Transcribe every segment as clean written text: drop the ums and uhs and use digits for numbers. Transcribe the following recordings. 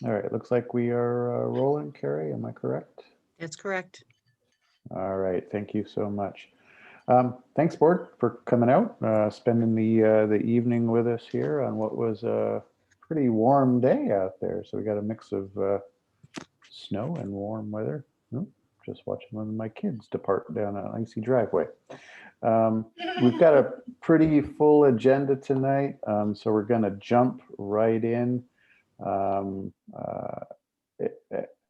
All right, looks like we are rolling. Carrie, am I correct? That's correct. All right, thank you so much. Thanks, board, for coming out, spending the evening with us here on what was a pretty warm day out there. So we got a mix of snow and warm weather. Oh, just watching one of my kids depart down an icy driveway. We've got a pretty full agenda tonight, so we're going to jump right in. Um, uh,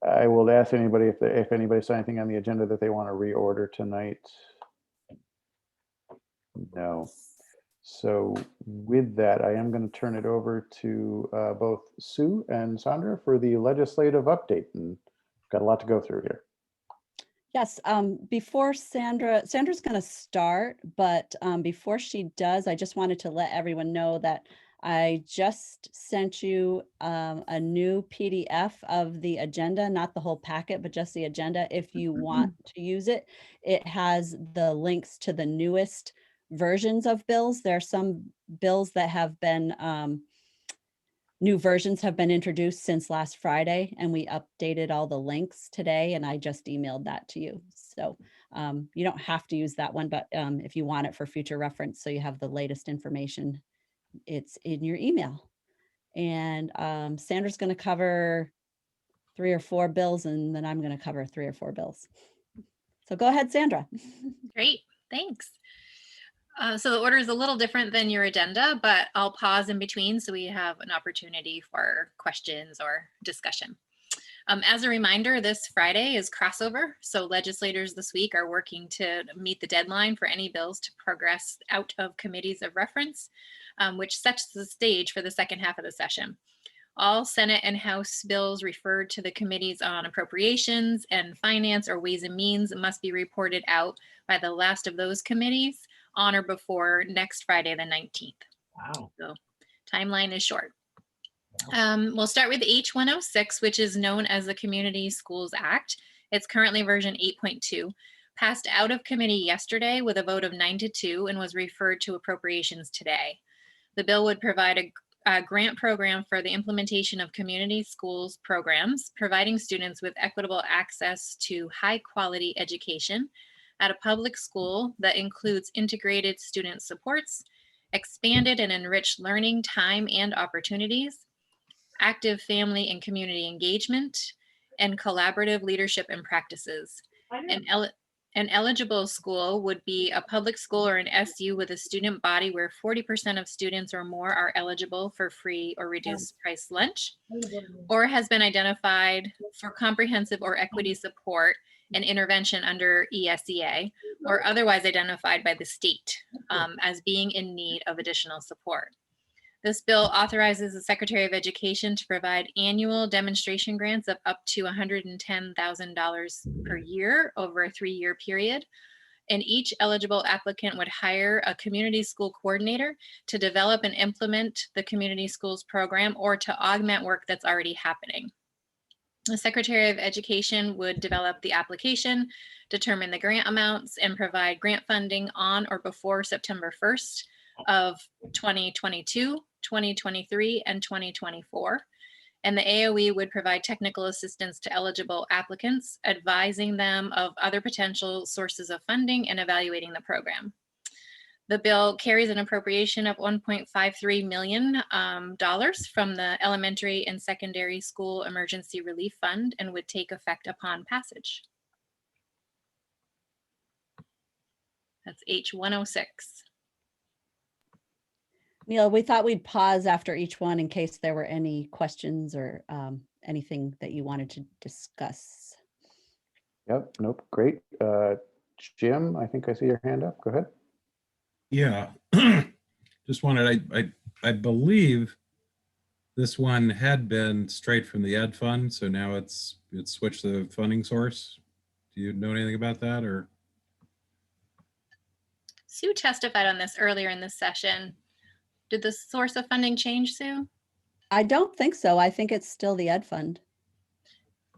I will ask anybody if anybody saw anything on the agenda that they want to reorder tonight. No. So with that, I am going to turn it over to both Sue and Sandra for the legislative update, and got a lot to go through here. Yes, before Sandra's going to start, but before she does, I just wanted to let everyone know that I just sent you a new PDF of the agenda, not the whole packet, but just the agenda. If you want to use it, it has the links to the newest versions of bills. There are some bills that have been new versions have been introduced since last Friday, and we updated all the links today, and I just emailed that to you. So you don't have to use that one, but if you want it for future reference, so you have the latest information, it's in your email. And Sandra's going to cover 3 or 4 bills, and then I'm going to cover 3 or 4 bills. So go ahead, Sandra. Great, thanks. So the order is a little different than your agenda, but I'll pause in between so we have an opportunity for questions or discussion. As a reminder, this Friday is crossover, so legislators this week are working to meet the deadline for any bills to progress out of committees of reference, which sets the stage for the second half of the session. All Senate and House bills referred to the committees on appropriations and finance or ways and means must be reported out by the last of those committees on or before next Friday, the 19th. Wow. So timeline is short. We'll start with H106, which is known as the Community Schools Act. It's currently version 8.2, passed out of committee yesterday with a vote of 9-2 and was referred to appropriations today. The bill would provide a grant program for the implementation of community schools programs, providing students with equitable access to high quality education at a public school that includes integrated student supports, expanded and enriched learning time and opportunities, active family and community engagement, and collaborative leadership and practices. An eligible school would be a public school or an SU with a student body where 40% of students or more are eligible for free or reduced price lunch, or has been identified for comprehensive or equity support and intervention under ESEA, or otherwise identified by the state as being in need of additional support. This bill authorizes the Secretary of Education to provide annual demonstration grants of up to $110,000 per year over a 3-year period. And each eligible applicant would hire a community school coordinator to develop and implement the community schools program or to augment work that's already happening. The Secretary of Education would develop the application, determine the grant amounts, and provide grant funding on or before September 1st of 2022, 2023, and 2024. And the AOE would provide technical assistance to eligible applicants, advising them of other potential sources of funding and evaluating the program. The bill carries an appropriation of $1.53 million from the Elementary and Secondary School Emergency Relief Fund and would take effect upon passage. That's H106. Neil, we thought we'd pause after each one in case there were any questions or anything that you wanted to discuss. Yep, nope, great. Jim, I think I see your hand up. Go ahead. Yeah, just wanted, I believe this one had been straight from the ed fund, so now it's switched the funding source. Do you know anything about that, or? Sue testified on this earlier in this session. Did the source of funding change, Sue? I don't think so. I think it's still the ed fund.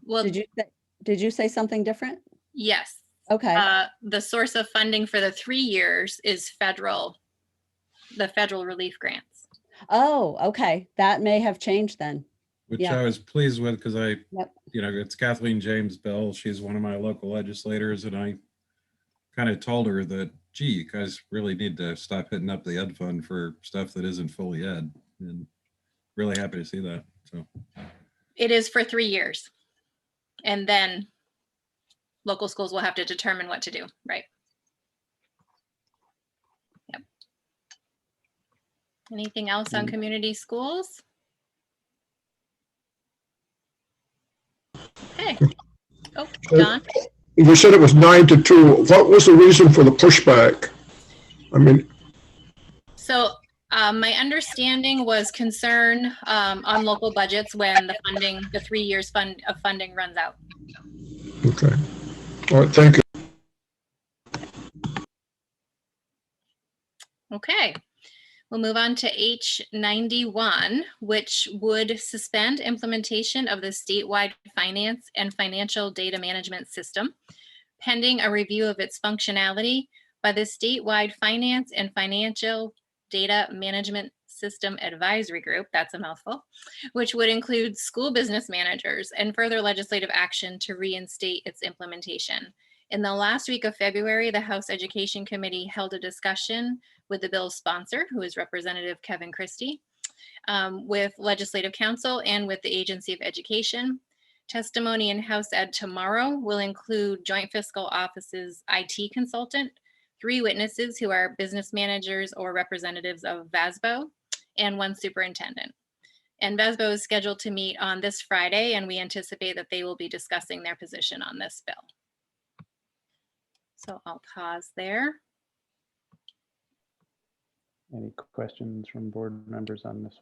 Well, did you say something different? Yes. Okay. The source of funding for the 3 years is the federal relief grants. Oh, okay. That may have changed then. which Yeah. I was pleased with because Yep. it's Kathleen James Bell. She's one of my local legislators, and I kind of told her that, gee, you guys really need to stop hitting up the ed fund for stuff that isn't fully ed. And really happy to see that. So It is for 3 years. And then local schools will have to determine what to do, right? Yep. Anything else on community schools? Okay. Oh, Don? You said it was 9 to 2. What was the reason for the pushback? I mean, So my understanding was concern on local budgets when the 3 years of funding runs out. okay. All right, thank you. Okay. We'll move on to H91, which would suspend implementation of the statewide finance and financial data management system, pending a review of its functionality by the statewide finance and financial data management system advisory group, that's a mouthful, which would include school business managers, and further legislative action to reinstate its implementation. In the last week of February, the House Education Committee held a discussion with the bill's sponsor, who is Representative Kevin Christie, with Legislative Counsel and with the Agency of Education. Testimony in House Ed tomorrow will include Joint Fiscal Office's IT consultant, 3 witnesses who are business managers or representatives of VSBA, and 1 superintendent. And VSBA is scheduled to meet on this Friday, and we anticipate that they will be discussing their position on this bill. So I'll pause there. Any questions from board members on this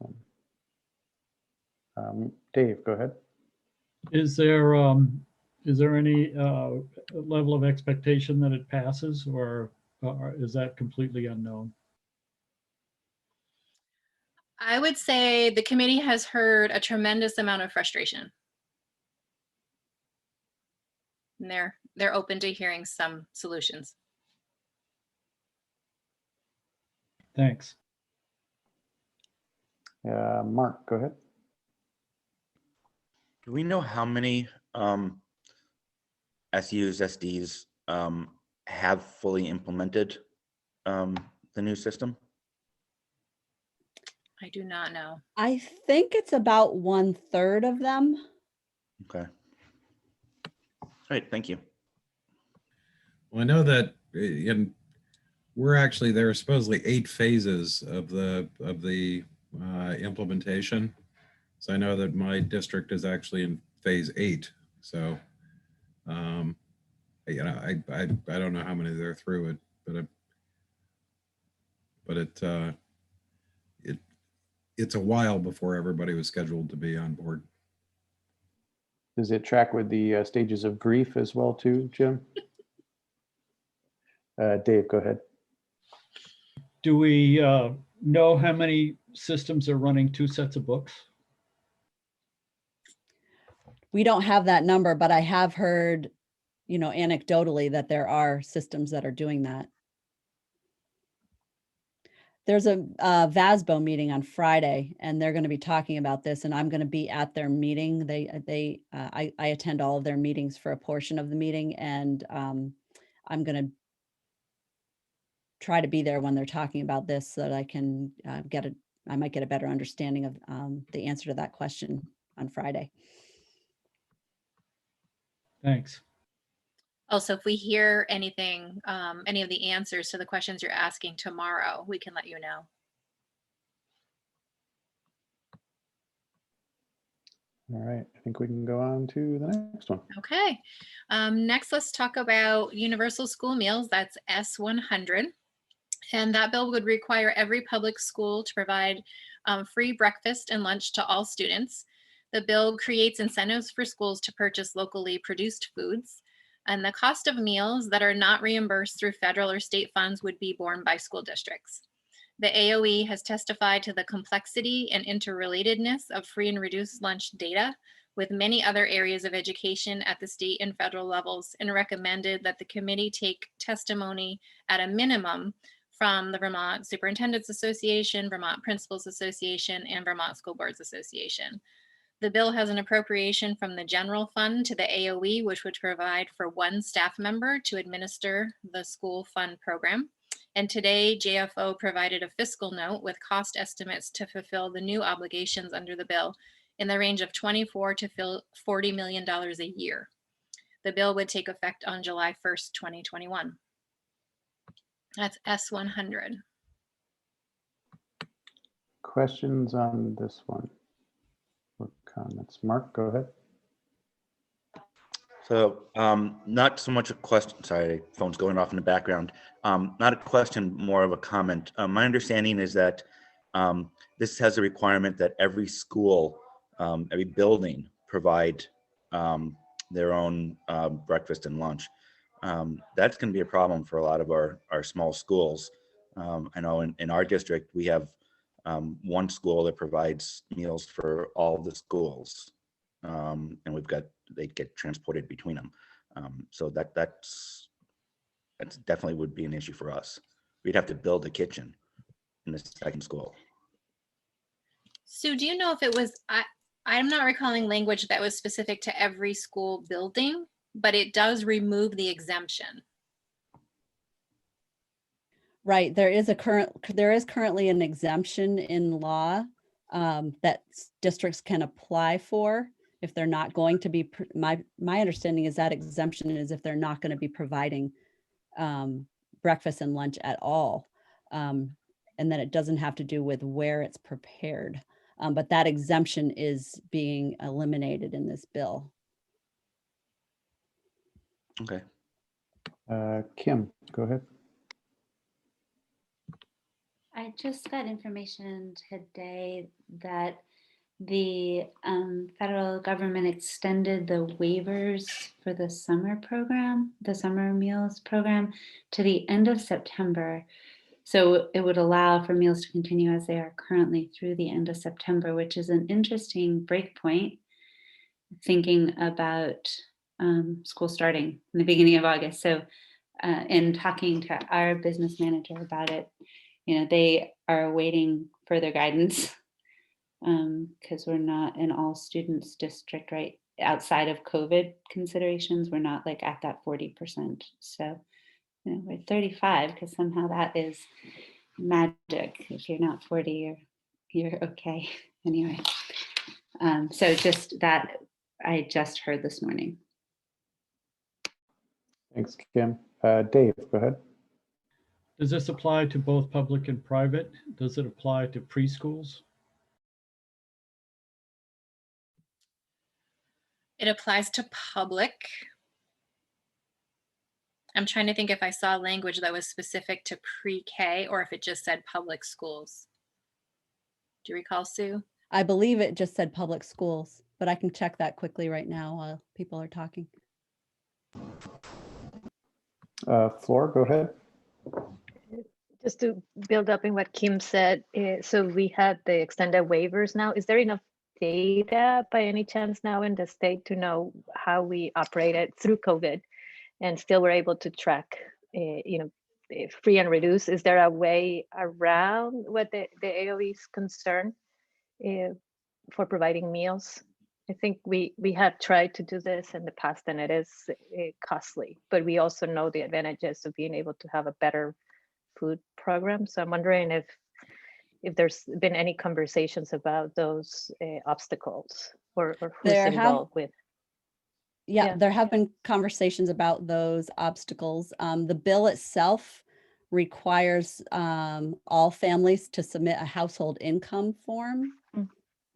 one? Dave, go ahead. Is there any level of expectation that it passes, or is that completely unknown? I would say the committee has heard a tremendous amount of frustration. And they're open to hearing some solutions. Thanks. Mark, go ahead. Do we know how many SUs, SDs have fully implemented the new system? I do not know. I think it's about 1/3 of them. Okay. Great, thank you. Well, I know that there are supposedly 8 phases of the implementation. So I know that my district is actually in phase 8. So, I don't know how many they're through it, but it's a while before everybody was scheduled to be on board. Does it track with the stages of grief as well too, Jim? Dave, go ahead. Do we know how many systems are running 2 sets of books? We don't have that number, but I have heard, anecdotally that there are systems that are doing that. There's a VSBA meeting on Friday, and they're going to be talking about this, and I'm going to be at their meeting. I attend all of their meetings for a portion of the meeting, and I'm going to try to be there when they're talking about this so that I can I might get a better understanding of the answer to that question on Friday. Thanks. Also, if we hear anything, any of the answers to the questions you're asking tomorrow, we can let you know. All right, I think we can go on to the next one. Okay. Next, let's talk about universal school meals. That's S100. And that bill would require every public school to provide free breakfast and lunch to all students. The bill creates incentives for schools to purchase locally produced foods. And the cost of meals that are not reimbursed through federal or state funds would be borne by school districts. The AOE has testified to the complexity and interrelatedness of free and reduced lunch data with many other areas of education at the state and federal levels, and recommended that the committee take testimony at a minimum from the Vermont Superintendents Association, Vermont Principals Association, and Vermont School Boards Association. The bill has an appropriation from the general fund to the AOE, which would provide for one staff member to administer the school fund program. And today, JFO provided a fiscal note with cost estimates to fulfill the new obligations under the bill in the range of $24 to $40 million a year. The bill would take effect on July 1st, 2021. That's S100. Questions on this one or comments? Mark, go ahead. So not so much a question, sorry, phone's going off in the background. Not a question, more of a comment. My understanding is that this has a requirement that every school, every building provide their own breakfast and lunch. That's going to be a problem for a lot of our small schools. I know in our district, we have one school that provides meals for all the schools. And they get transported between them. So that's definitely would be an issue for us. We'd have to build a kitchen in the second school. Sue, do you know if it was, I'm not recalling language that was specific to every school building, but it does remove the exemption. Right, there is currently an exemption in law that districts can apply for if they're not going to be, my understanding is that exemption is if they're not going to be providing breakfast and lunch at all. And then it doesn't have to do with where it's prepared. But that exemption is being eliminated in this bill. Okay. Kim, go ahead. I just got information today that the federal government extended the waivers for the summer program, the summer meals program, to the end of September. So it would allow for meals to continue as they are currently through the end of September, which is an interesting breakpoint, thinking about school starting in the beginning of August. So in talking to our business manager about it, you know, they are awaiting further guidance because we're not in all students district, right? Outside of COVID considerations, we're not like at that 40%. So, you know, we're 35 because somehow that is magic. If you're not 40, you're okay. Anyway, so just that I just heard this morning. Thanks, Kim. Dave, go ahead. Does this apply to both public and private? Does it apply to preschools? It applies to public. I'm trying to think if I saw language that was specific to pre-K or if it just said public schools. Do you recall, Sue? I believe it just said public schools, but I can check that quickly right now while people are talking. Flor, go ahead. Just to build up in what Kim said, so we had the extended waivers now. Is there enough data by any chance now in the state to know how we operated through COVID and still were able to track, free and reduce? Is there a way around what the AOE's concern for providing meals? I think we have tried to do this in the past and it is costly, but we also know the advantages of being able to have a better food program. So I'm wondering if there's been any conversations about those obstacles or who's involved with. Yeah, there have been conversations about those obstacles. The bill itself requires all families to submit a household income form.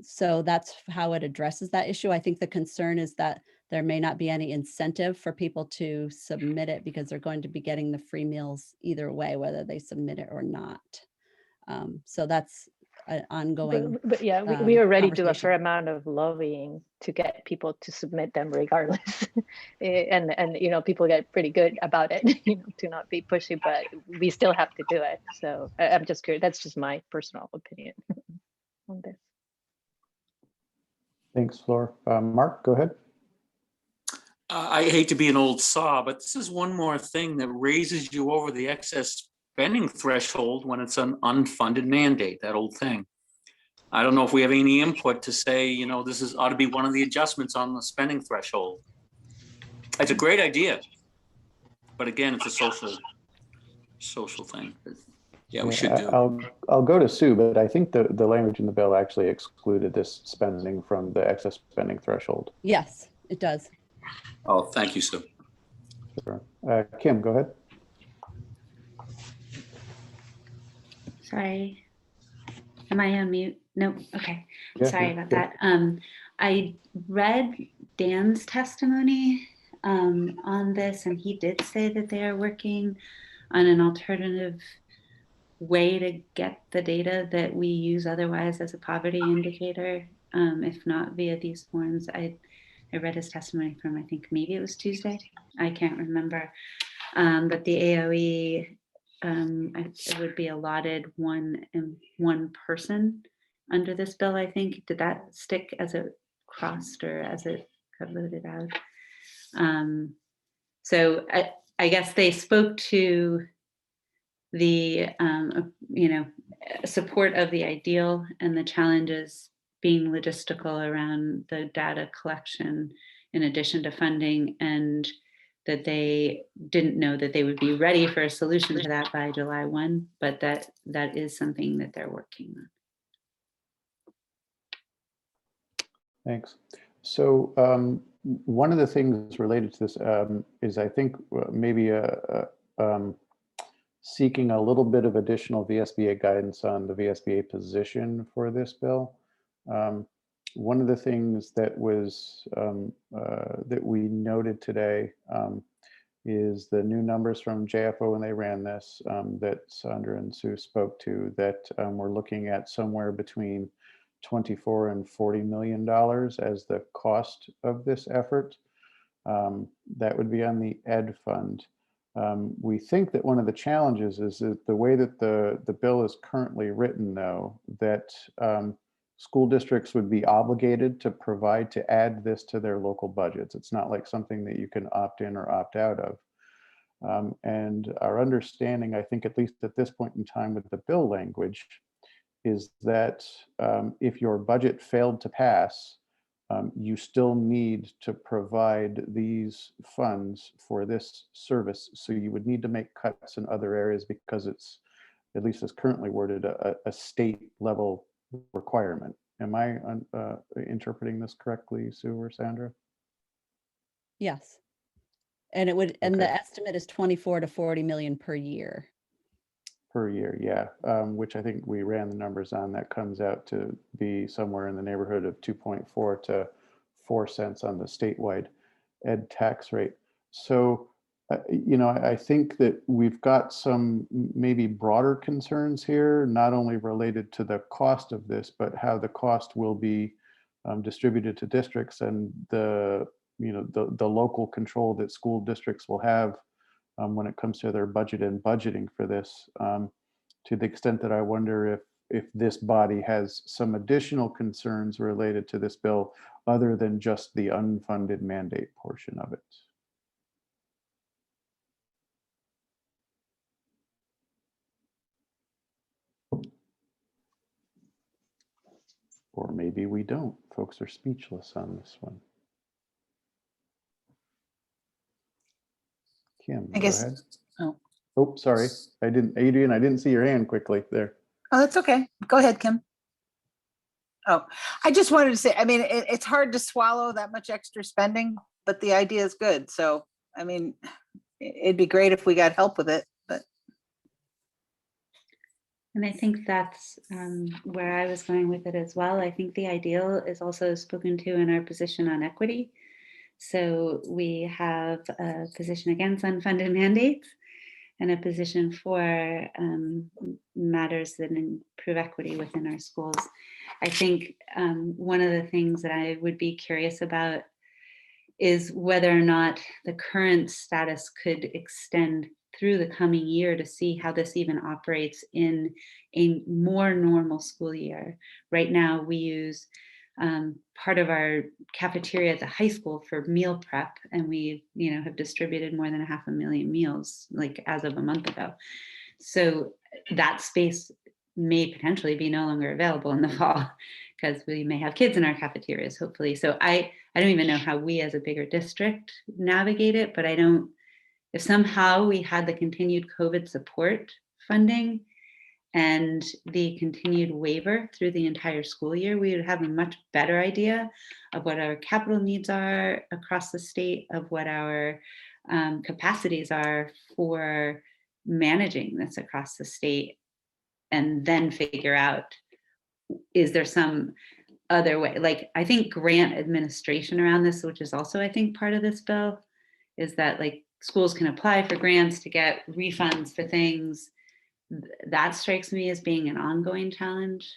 So that's how it addresses that issue. I think the concern is that there may not be any incentive for people to submit it because they're going to be getting the free meals either way, whether they submit it or not. So that's an ongoing. But yeah, we already do a conversation. fair amount of lobbying to get people to submit them regardless. and people get pretty good about it, to not be pushy, but we still have to do it. So I'm just curious. That's just my personal opinion on this. Thanks, Flor. Mark, go ahead. I hate to be an old saw, but this is one more thing that raises you over the excess spending threshold when it's an unfunded mandate, that old thing. I don't know if we have any input to say, you know, this ought to be one of the adjustments on the spending threshold. It's a great idea. But again, it's a social thing. Yeah, we should do. I'll go to Sue, but I think the language in the bill actually excluded this spending from the excess spending threshold. Yes, it does. Oh, thank you, Sue. Sure. Kim, go ahead. Sorry. Am I on mute? No, okay. Yeah, Sorry yeah, about yeah. that. I read Dan's testimony on this, and he did say that they are working on an alternative way to get the data that we use otherwise as a poverty indicator, if not via these forms. I read his testimony from, I think maybe it was Tuesday. I can't remember. But the AOE, it would be allotted one person under this bill, I think. Did that stick as it crossed or as it got voted out? So I guess they spoke to the support of the ideal and the challenges being logistical around the data collection in addition to funding, and that they didn't know that they would be ready for a solution to that by July 1, but that is something that they're working on. Thanks. So one of the things related to this is, I think, maybe seeking a little bit of additional VSBA guidance on the VSBA position for this bill. One of the things that was that we noted today is the new numbers from JFO when they ran this that Sandra and Sue spoke to, that we're looking at somewhere between $24 and $40 million as the cost of this effort. That would be on the Ed Fund. We think that one of the challenges is that the way that the bill is currently written, though, that school districts would be obligated to provide to add this to their local budgets. It's not like something that you can opt in or opt out of. And our understanding, I think, at least at this point in time with the bill language, is that if your budget failed to pass, you still need to provide these funds for this service. So you would need to make cuts in other areas because it's, at least as currently worded, a state level requirement. Am I interpreting this correctly, Sue or Sandra? Yes. And it would, and Okay. the estimate is 24 to 40 million per year. Per year, yeah, which I think we ran the numbers on. That comes out to be somewhere in the neighborhood of 2.4 to 4 cents on the statewide ed tax rate. So, I think that we've got some maybe broader concerns here, not only related to the cost of this, but how the cost will be distributed to districts, and the local control that school districts will have when it comes to their budget and budgeting for this, to the extent that I wonder if this body has some additional concerns related to this bill other than just the unfunded mandate portion of it. Or maybe we don't. Folks are speechless on this one. Kim, I go guess. ahead. Oh, Sorry. Adrian, I didn't see your hand quickly there. oh, that's okay. Go ahead, Kim. Oh, I just wanted to say, I mean, it's hard to swallow that much extra spending, but the idea is good. So, I mean, it'd be great if we got help with it, but. And I think that's where I was going with it as well. I think the ideal is also spoken to in our position on equity. So we have a position against unfunded mandates and a position for matters that improve equity within our schools. I think one of the things that I would be curious about is whether or not the current status could extend through the coming year to see how this even operates in a more normal school year. Right now, we use part of our cafeteria at the high school for meal prep, and we have distributed more than 500,000 meals, like as of a month ago. So that space may potentially be no longer available in the fall because we may have kids in our cafeterias, hopefully. So I don't even know how we as a bigger district navigate it, but if somehow we had the continued COVID support funding and the continued waiver through the entire school year, we would have a much better idea of what our capital needs are across the state, of what our capacities are for managing this across the state, and then figure out, is there some other way? Like, I think grant administration around this, which is also, I think, part of this bill, is that like schools can apply for grants to get refunds for things. That strikes me as being an ongoing challenge,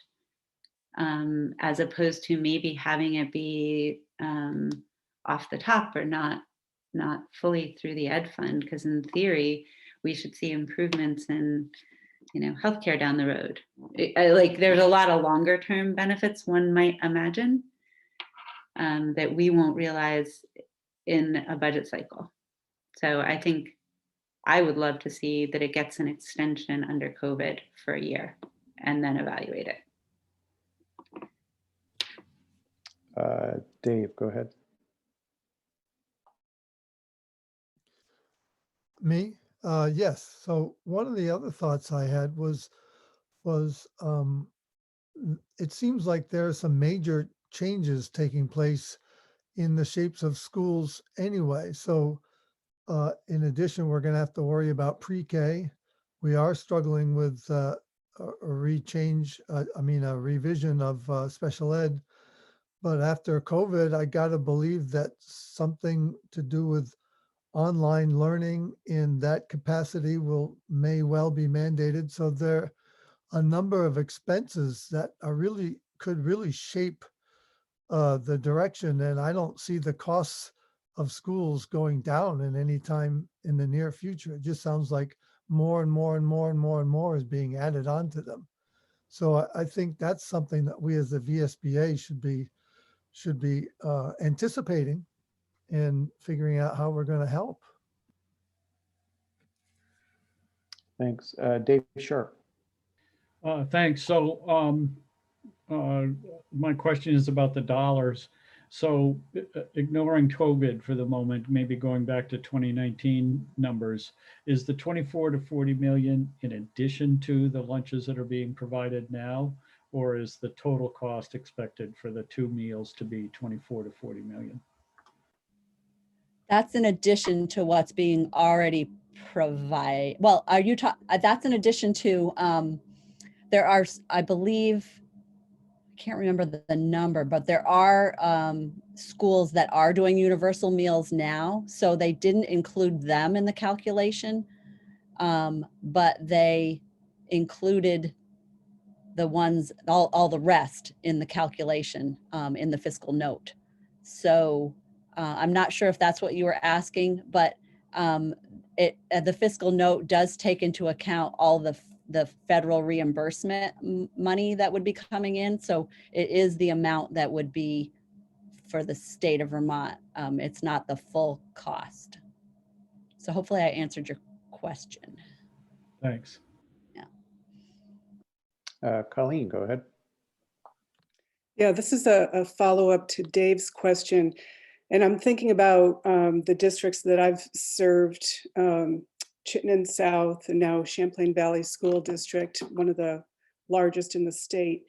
as opposed to maybe having it be off the top or not fully through the ed fund, because in theory we should see improvements in healthcare down the road. Like there's a lot of longer term benefits one might imagine that we won't realize in a budget cycle. So I think I would love to see that it gets an extension under COVID for a year and then evaluate it. Dave, go ahead. Me? Yes. So one of the other thoughts I had was it seems like there are some major changes taking place in the shapes of schools anyway. So in addition, we're going to have to worry about pre-K. We are struggling with a revision of special ed. But after COVID, I got to believe that something to do with online learning in that capacity may well be mandated. So there are a number of expenses that could really shape the direction. And I don't see the costs of schools going down in any time in the near future. It just sounds like more and more and more and more and more is being added onto them. So I think that's something that we as the VSBA should be anticipating and figuring out how we're going to help. Thanks. Dave Sharp. Thanks. So my question is about the dollars. So ignoring COVID for the moment, maybe going back to 2019 numbers, is the 24 to 40 million in addition to the lunches that are being provided now, or is the total cost expected for the 2 meals to be 24 to 40 million? That's in addition to what's being already provided. Well, are you talking, that's in addition to, there are, I believe, I can't remember the number, but there are schools that are doing universal meals now. So they didn't include them in the calculation, but they included the ones, all the rest in the calculation in the fiscal note. So I'm not sure if that's what you were asking, but the fiscal note does take into account all the federal reimbursement money that would be coming in. So it is the amount that would be for the state of Vermont. It's not the full cost. So hopefully I answered your question. Thanks. Colleen, go ahead. Yeah, this is a follow-up to Dave's question. And I'm thinking about the districts that I've served, Chittenden South and now Champlain Valley School District, one of the largest in the state.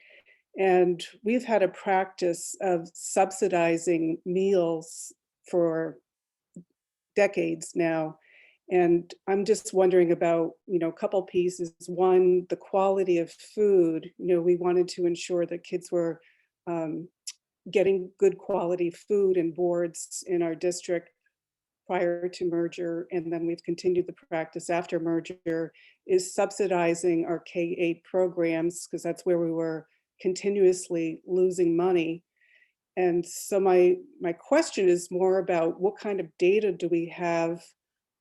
And we've had a practice of subsidizing meals for decades now. And I'm just wondering about, a couple pieces. One, the quality of food. We wanted to ensure that kids were getting good quality food and boards in our district prior to merger, and then we've continued the practice after merger, is subsidizing our K-8 programs, because that's where we were continuously losing money. And so my question is more about what kind of data do we have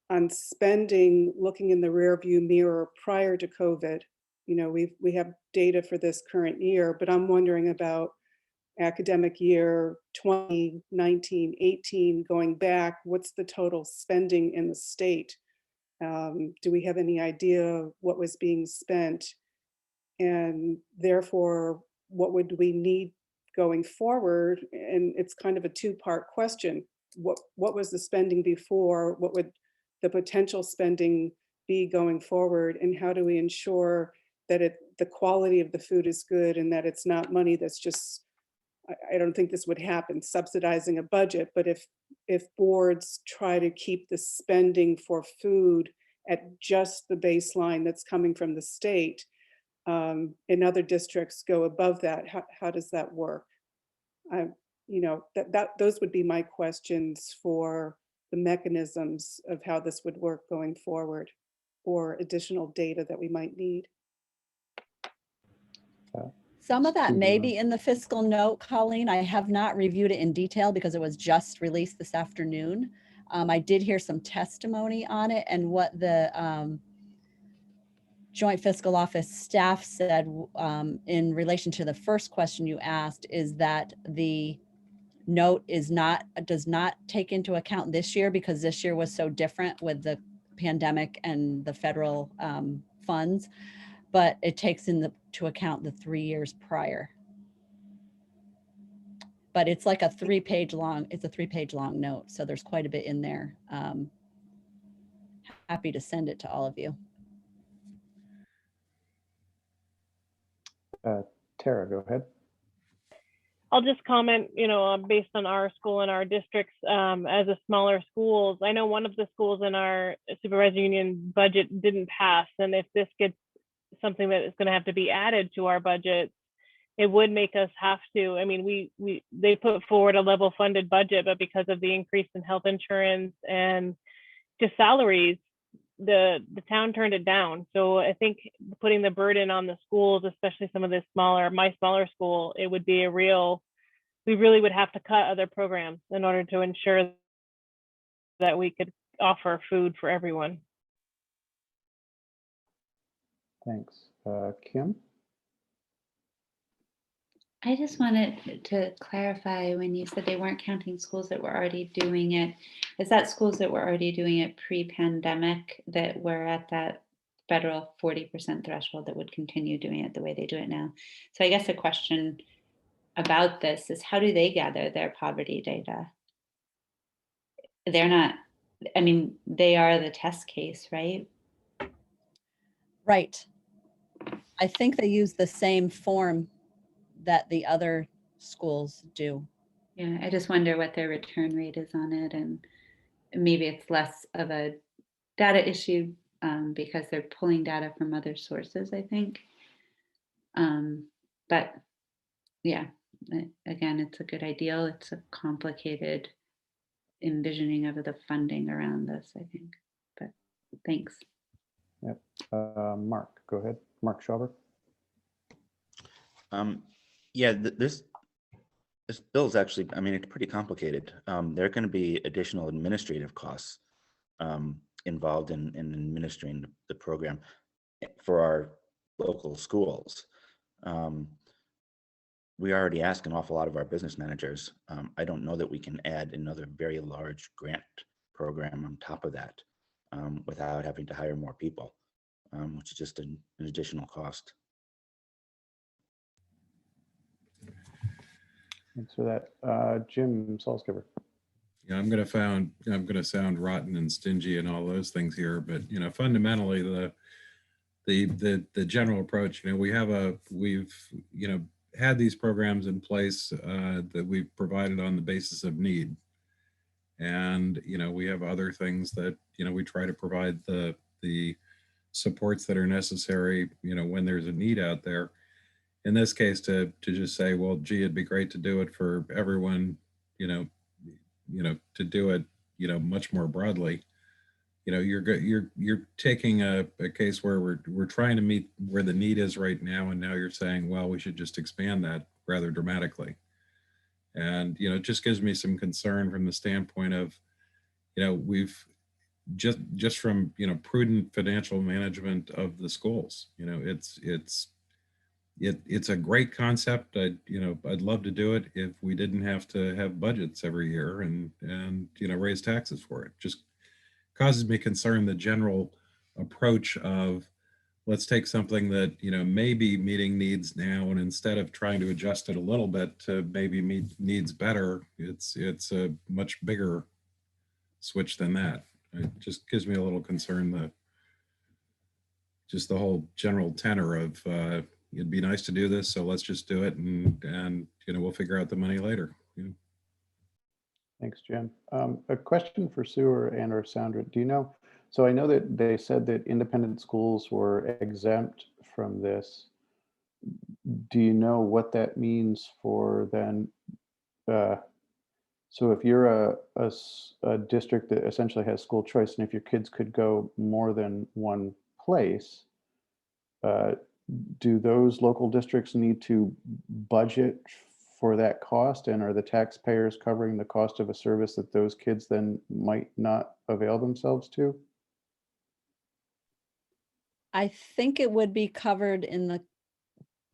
on spending looking in the rearview mirror prior to COVID. We have data for this current year, but I'm wondering about academic year 2019, 18 going back. What's the total spending in the state? Do we have any idea of what was being spent And therefore, what would we need going forward? And it's kind of a two-part question. What was the spending before? What would the potential spending be going forward? And how do we ensure that the quality of the food is good and that it's not money that's just, I don't think this would happen, subsidizing a budget, but if boards try to keep the spending for food at just the baseline that's coming from the state, and other districts go above that, how does that work? Those would be my questions for the mechanisms of how this would work going forward, or additional data that we might need. Some of that Susan, may be in the fiscal note, Colleen. I have not reviewed it in detail because it was just released this afternoon. I did hear some testimony on it, and what the Joint Fiscal Office staff said in relation to the first question you asked is that the note does not take into account this year, because this year was so different with the pandemic and the federal funds, but it takes into account the 3 years prior. But it's like a 3-page long, it's a 3-page long note. So there's quite a bit in there. Happy to send it to all of you. Tara, go ahead. I'll just comment, based on our school and our districts as a smaller schools. I know one of the schools in our supervisor union budget didn't pass. And if this gets something that is going to have to be added to our budget, it would make us have to, they put forward a level funded budget, but because of the increase in health insurance and just salaries, the town turned it down. So I think putting the burden on the schools, especially some of the my smaller school, it would be we really would have to cut other programs in order to ensure that we could offer food for everyone. Thanks. Kim? I just wanted to clarify when you said they weren't counting schools that were already doing it. Is that schools that were already doing it pre-pandemic that were at that federal 40% threshold that would continue doing it the way they do it now? So I guess the question about this is, how do they gather their poverty data? They're not, they are the test case, right? Right. I think they use the same form that the other schools do. Yeah, I just wonder what their return rate is on it, and maybe it's less of a data issue because they're pulling data from other sources, I think. But yeah, again, it's a good ideal. It's a complicated envisioning of the funding around this, I think. But thanks. Yep. Mark, go ahead. Mark Schauber. Yeah, this bill is actually, it's pretty complicated. There are going to be additional administrative costs involved in administering the program for our local schools. We already ask an awful lot of our business managers. I don't know that we can add another very large grant program on top of that without having to hire more people, which is just an additional cost. Thanks for that. Jim Salzgiver. Yeah, I'm going to sound rotten and stingy and all those things here, but fundamentally the general approach, we've had these programs in place that we've provided on the basis of need, and we have other things that we try to provide the supports that are necessary when there's a need out there. In this case, to just say, well, gee, it'd be great to do it for everyone, to do it, much more broadly. You're taking a case where we're trying to meet where the need is right now, and now you're saying, well, we should just expand that rather dramatically. And it just gives me some concern from the standpoint of, we've just from prudent financial management of the schools. It's a great concept. I'd love to do it if we didn't have to have budgets every year and raise taxes for it. Just causes me concern the general approach of let's take something that, you know, may be meeting needs now, and instead of trying to adjust it a little bit to maybe meet needs better, it's a much bigger switch than that. It just gives me a little concern that just the whole general tenor of it'd be nice to do this, so let's just do it, and you know, we'll figure out the money later. You know? Thanks, Jim. A question for Sue and or Sandra. Do you know, so I know that they said that independent schools were exempt from this. Do you know what that means for then? So if you're a district that essentially has school choice, and if your kids could go more than one place, do those local districts need to budget for that cost, and are the taxpayers covering the cost of a service that those kids then might not avail themselves to? I think it would be covered in the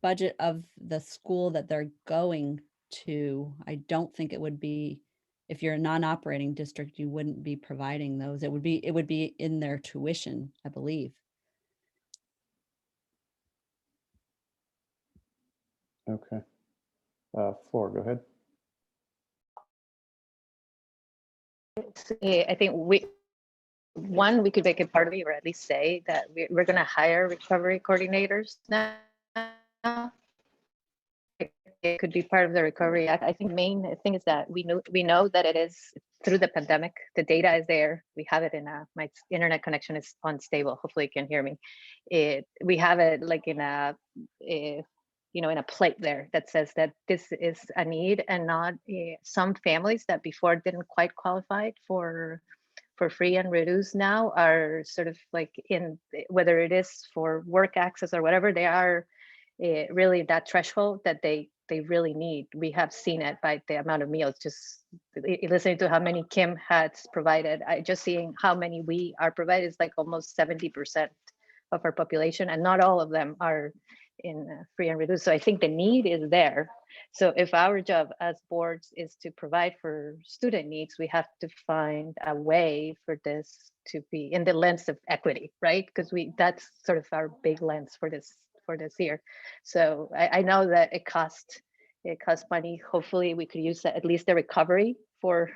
budget of the school that they're going to. I don't think it would be, if you're a non-operating district, you wouldn't be providing those. It would be in their tuition, I believe. Okay. Flor, go ahead. I think we could make it part of it, or at least say that we're going to hire recovery coordinators now. It could be part of the recovery act. I think main thing is that we know that it is through the pandemic. The data is there. We have it in my internet connection is unstable. Hopefully you can hear me. We have it like in in a plate there that says that this is a need, and not some families that before didn't quite qualify for free and reduced now are sort of like in, whether it is for work access or whatever, they are really that threshold that they really need. We have seen it by the amount of meals, just listening to how many Kim has provided. Just seeing how many we are provided is like almost 70% of our population, and not all of them are in free and reduced. So I think the need is there. So if our job as boards is to provide for student needs, we have to find a way for this to be in the lens of equity, right? Because that's sort of our big lens for this year. So I know that it costs money. Hopefully we could use at least the recovery for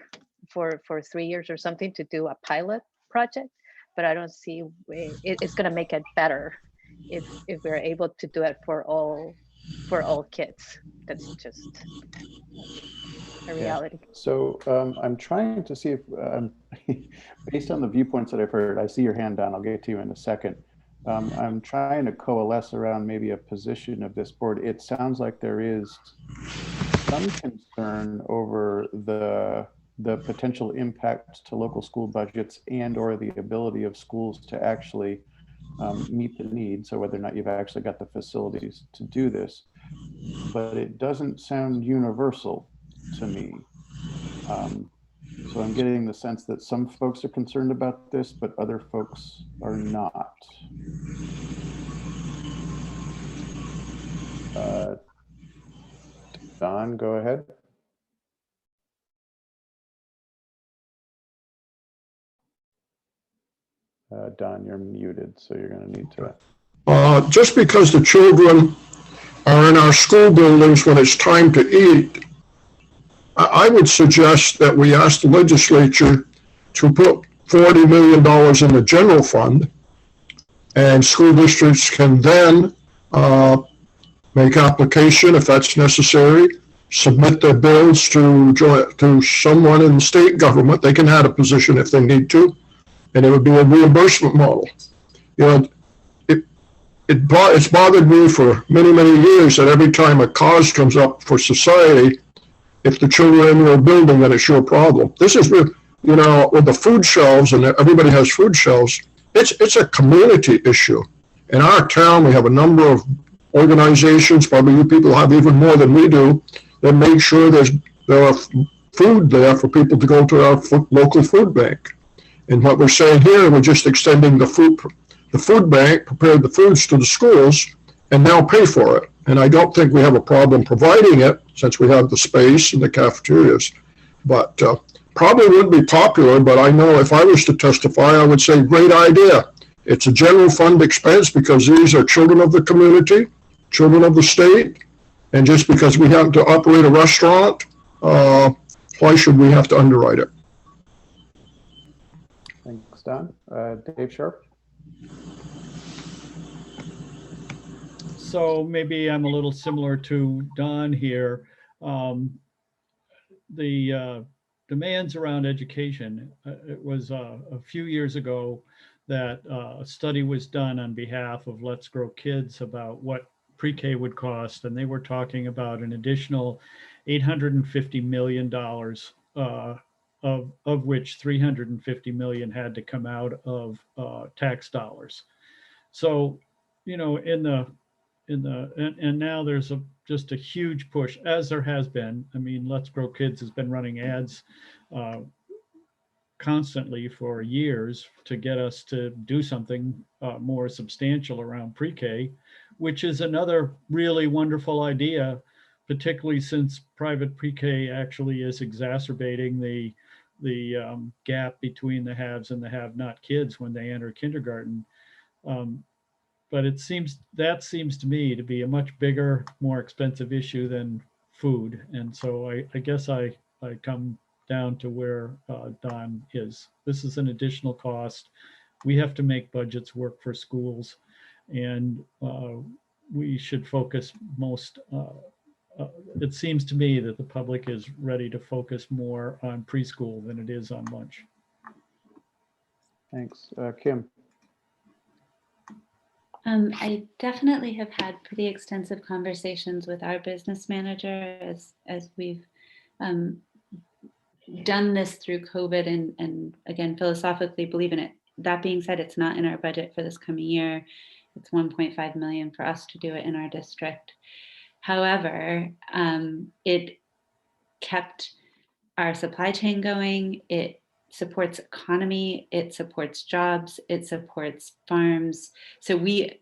3 years or something to do a pilot project, but I don't see it's going to make it better if we're able to do it for all kids. That's just a reality. Yeah. So I'm trying to see if, based on the viewpoints that I've heard, I see your hand down, I'll get to you in a second. I'm trying to coalesce around maybe a position of this board. It sounds like there is some concern over the potential impact to local school budgets and or the ability of schools to actually meet the need. So whether or not you've actually got the facilities to do this, but it doesn't sound universal to me. So I'm getting the sense that some folks are concerned about this, but other folks are not. Don, go ahead. Don, you're muted, so you're going to need to. Just because the children are in our school buildings when it's time to eat, I would suggest that we ask the legislature to put $40 million in the general fund, and school districts can then make application if that's necessary, submit their bills to someone in the state government. They can add a position if they need to, and it would be a reimbursement model. You know, it's bothered me for many, many years that every time a cause comes up for society, if the children are in your building, then it's your problem. This is, you know, with the food shelves, and everybody has food shelves, it's a community issue. In our town, we have a number of organizations, probably you people have even more than we do, that make sure there are food there for people to go to our local food bank. And what we're saying here, we're just extending the food bank, prepared the foods to the schools, and they'll pay for it. And I don't think we have a problem providing it since we have the space and the cafeterias. But probably wouldn't be popular, but I know if I was to testify, I would say, great idea. It's a general fund expense because these are children of the community, children of the state. And just because we happen to operate a restaurant, why should we have to underwrite it? Thanks, Don. Dave Sharp? So maybe I'm a little similar to Don here. The demands around education, it was a few years ago that a study was done on behalf of Let's Grow Kids about what pre-K would cost, and they were talking about an additional $850 million, of which $350 million had to come out of tax dollars. So, you know, and now there's just a huge push, as there has been. I mean, Let's Grow Kids has been running ads constantly for years to get us to do something more substantial around pre-K, which is another really wonderful idea, particularly since private pre-K actually is exacerbating the gap between the haves and the have-not kids when they enter kindergarten. But it seems to me to be a much bigger, more expensive issue than food. And so I guess I come down to where Don is. This is an additional cost. We have to make budgets work for schools, and we should focus most. It seems to me that the public is ready to focus more on preschool than it is on lunch. Thanks. Kim? I definitely have had pretty extensive conversations with our business manager as we've done this through COVID and again, philosophically believe in it. That being said, it's not in our budget for this coming year. It's 1.5 million for us to do it in our district. However, it kept our supply chain going. It supports economy, it supports jobs, it supports farms. So it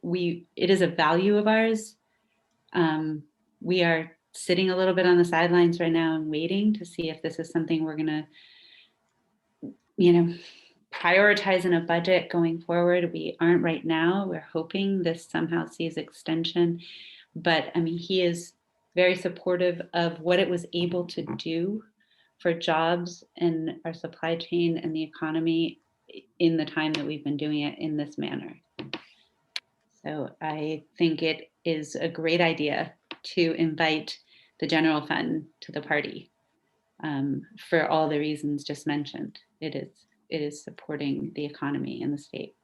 is a value of ours. We are sitting a little bit on the sidelines right now and waiting to see if this is something we're gonna, prioritize in a budget going forward. We aren't right now. We're hoping this somehow sees extension. But I mean, he is very supportive of what it was able to do for jobs and our supply chain and the economy in the time that we've been doing it in this manner. So I think it is a great idea to invite the general fund to the party for all the reasons just mentioned. It is supporting the economy in the state.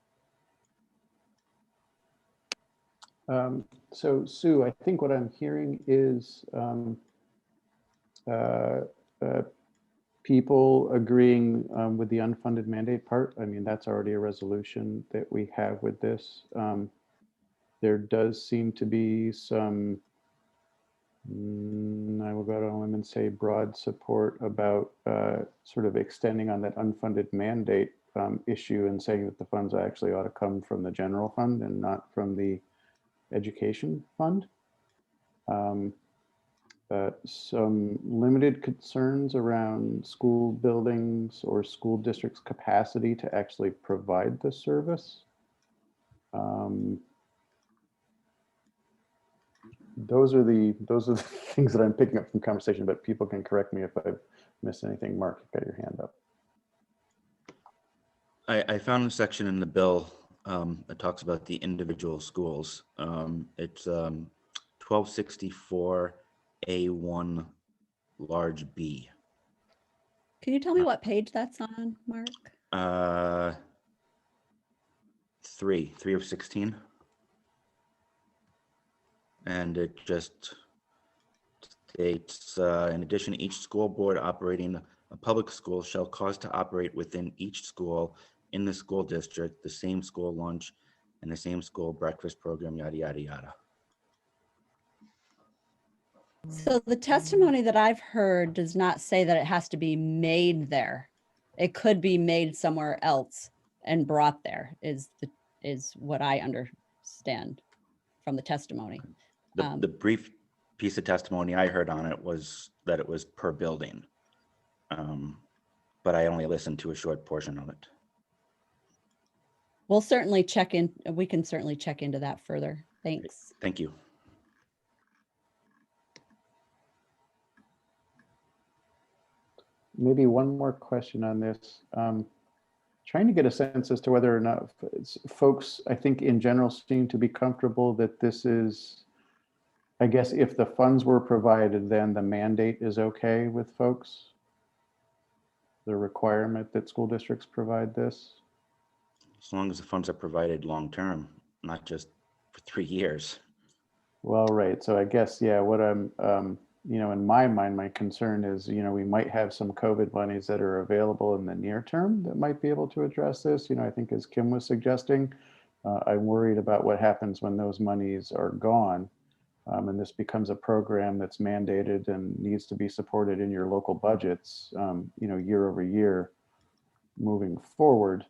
So Sue, I think what I'm hearing is people agreeing with the unfunded mandate part. I mean, that's already a resolution that we have with this. There does seem to be some, I will go out on a limb and say broad support about sort of extending on that unfunded mandate issue and saying that the funds actually ought to come from the general fund and not from the education fund. Some limited concerns around school buildings or school districts' capacity to actually provide the service. Those are the things that I'm picking up from conversation, but people can correct me if I've missed anything. Mark, you've got your hand up. I found a section in the bill that talks about the individual schools. It's 1264A1 large B. Can you tell me what page that's on, Mark? 3 of 16. And it just states, in addition, each school board operating a public school shall cause to operate within each school in the school district the same school lunch and the same school breakfast program, yada, yada, yada. So the testimony that I've heard does not say that it has to be made there. It could be made somewhere else and brought there is what I understand from the testimony. The brief piece of testimony I heard on it was that it was per building, but I only listened to a short portion of it. We'll certainly check in, we can certainly check into that further. Thanks. Thank you. Maybe one more question on this. Trying to get a sense as to whether or not folks, I think in general, seem to be comfortable that this is, I guess, if the funds were provided, then the mandate is okay with folks? The requirement that school districts provide this? As long as the funds are provided long-term, not just for 3 years. Well, right. So I guess, yeah, what I'm, in my mind, my concern is, we might have some COVID monies that are available in the near term that might be able to address this. I think as Kim was suggesting, I'm worried about what happens when those monies are gone. And this becomes a program that's mandated and needs to be supported in your local budgets, year over year moving forward.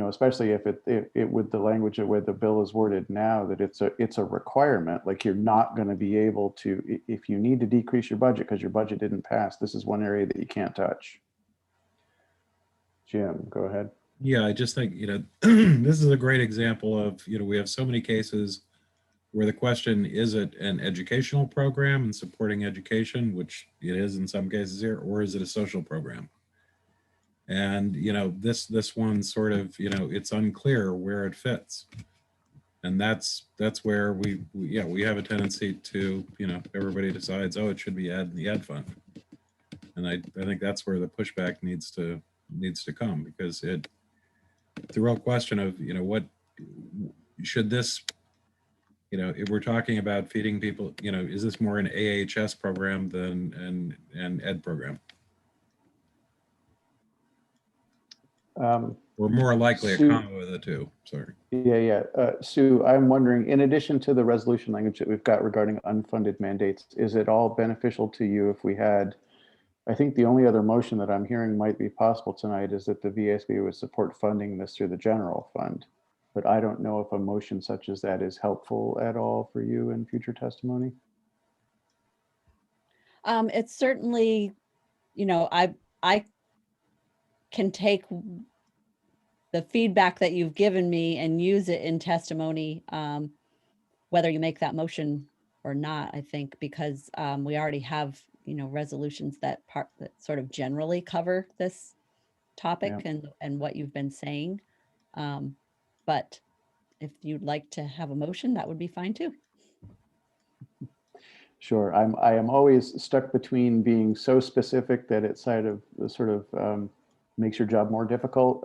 Especially if it with the language of where the bill is worded now, that it's a requirement, like you're not going to be able to, if you need to decrease your budget because your budget didn't pass, this is one area that you can't touch. Jim, go ahead. Yeah, I just think, this is a great example of, we have so many cases where the question, is it an educational program and supporting education, which it is in some cases here, or is it a social program? And, this one sort of, it's unclear where it fits. And that's where we have a tendency to, everybody decides, oh, it should be in the ed fund. And I think that's where the pushback needs to come, because the real question of, what should this, if we're talking about feeding people, is this more an AHS program than an ed program? Or more likely a combo of the two. Sorry. Yeah. Sue, I'm wondering, in addition to the resolution language that we've got regarding unfunded mandates, is it all beneficial to you if we had, I think the only other motion that I'm hearing might be possible tonight is that the VSBA would support funding this through the general fund. But I don't know if a motion such as that is helpful at all for you in future testimony. It's certainly, I can take the feedback that you've given me and use it in testimony, whether you make that motion or not, I think, because we already have, resolutions that sort of generally cover this topic and what you've been saying. But if you'd like to have a motion, that would be fine too. Sure. I am always stuck between being so specific that it sort of makes your job more difficult,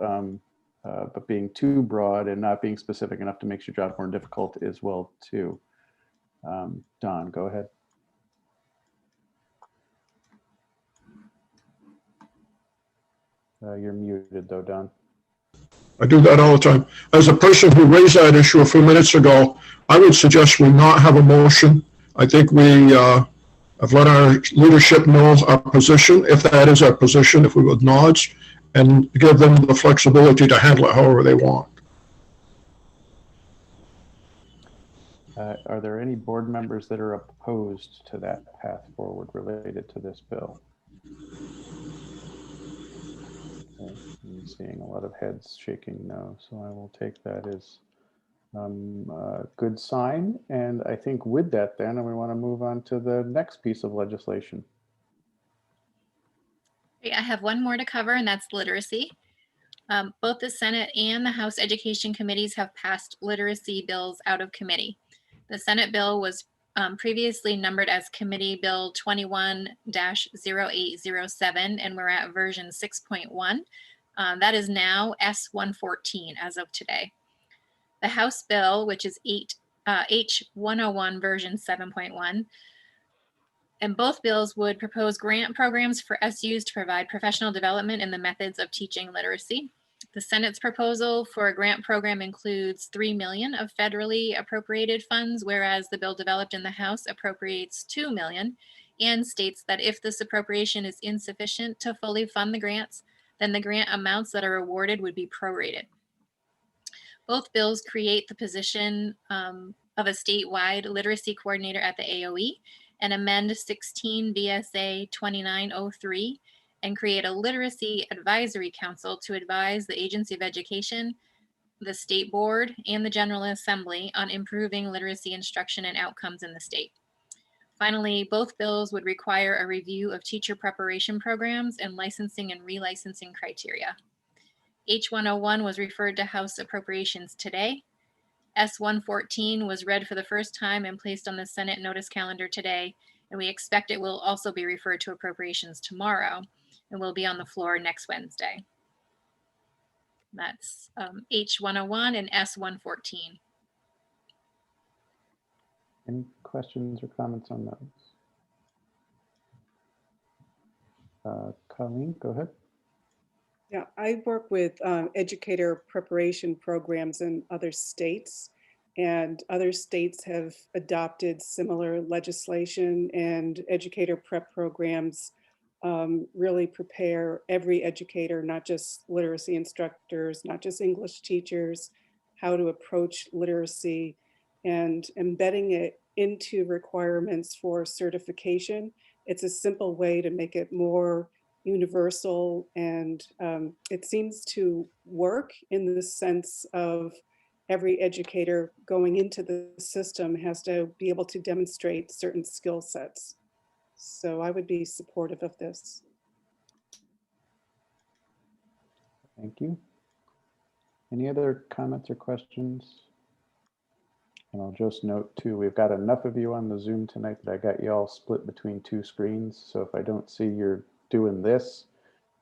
but being too broad and not being specific enough to make your job more difficult as well too. Don, go ahead. You're muted though, Don. I do that all the time. As a person who raised that issue a few minutes ago, I would suggest we not have a motion. I think we have let our leadership know our position, if that is our position, if we would nods, and give them the flexibility to handle it however they want. Are there any board members that are opposed to that path forward related to this bill? Okay. I'm seeing a lot of heads shaking no, so I will take that as a good sign. And I think with that then, we want to move on to the next piece of legislation. I have one more to cover, and that's literacy. Both the Senate and the House Education Committees have passed literacy bills out of committee. The Senate bill was previously numbered as Committee Bill 21-0807, and we're at version 6.1. That is now S114 as of today. The House bill, which is H101 version 7.1, and both bills would propose grant programs for SUs to provide professional development in the methods of teaching literacy. The Senate's proposal for a grant program includes $3 million of federally appropriated funds, whereas the bill developed in the House appropriates $2 million and states that if this appropriation is insufficient to fully fund the grants, then the grant amounts that are awarded would be prorated. Both bills create the position of a statewide literacy coordinator at the AOE and amend 16 VSA 2903 and create a literacy advisory council to advise the Agency of Education, the State Board, and the General Assembly on improving literacy instruction and outcomes in the state. Finally, both bills would require a review of teacher preparation programs and licensing and relicensing criteria. H101 was referred to House Appropriations today. S114 was read for the first time and placed on the Senate notice calendar today, and we expect it will also be referred to Appropriations tomorrow and will be on the floor next Wednesday. That's H101 and S114. Any questions or comments on those? Colleen, go ahead. Yeah, I work with educator preparation programs in other states, and other states have adopted similar legislation, and educator prep programs really prepare every educator, not just literacy instructors, not just English teachers, how to approach literacy, and embedding it into requirements for certification. It's a simple way to make it more universal, and it seems to work in the sense of every educator going into the system has to be able to demonstrate certain skill sets. So I would be supportive of this. Thank you. Any other comments or questions? And I'll just note too, we've got enough of you on the Zoom tonight that I got you all split between two screens. So if I don't see you're doing this,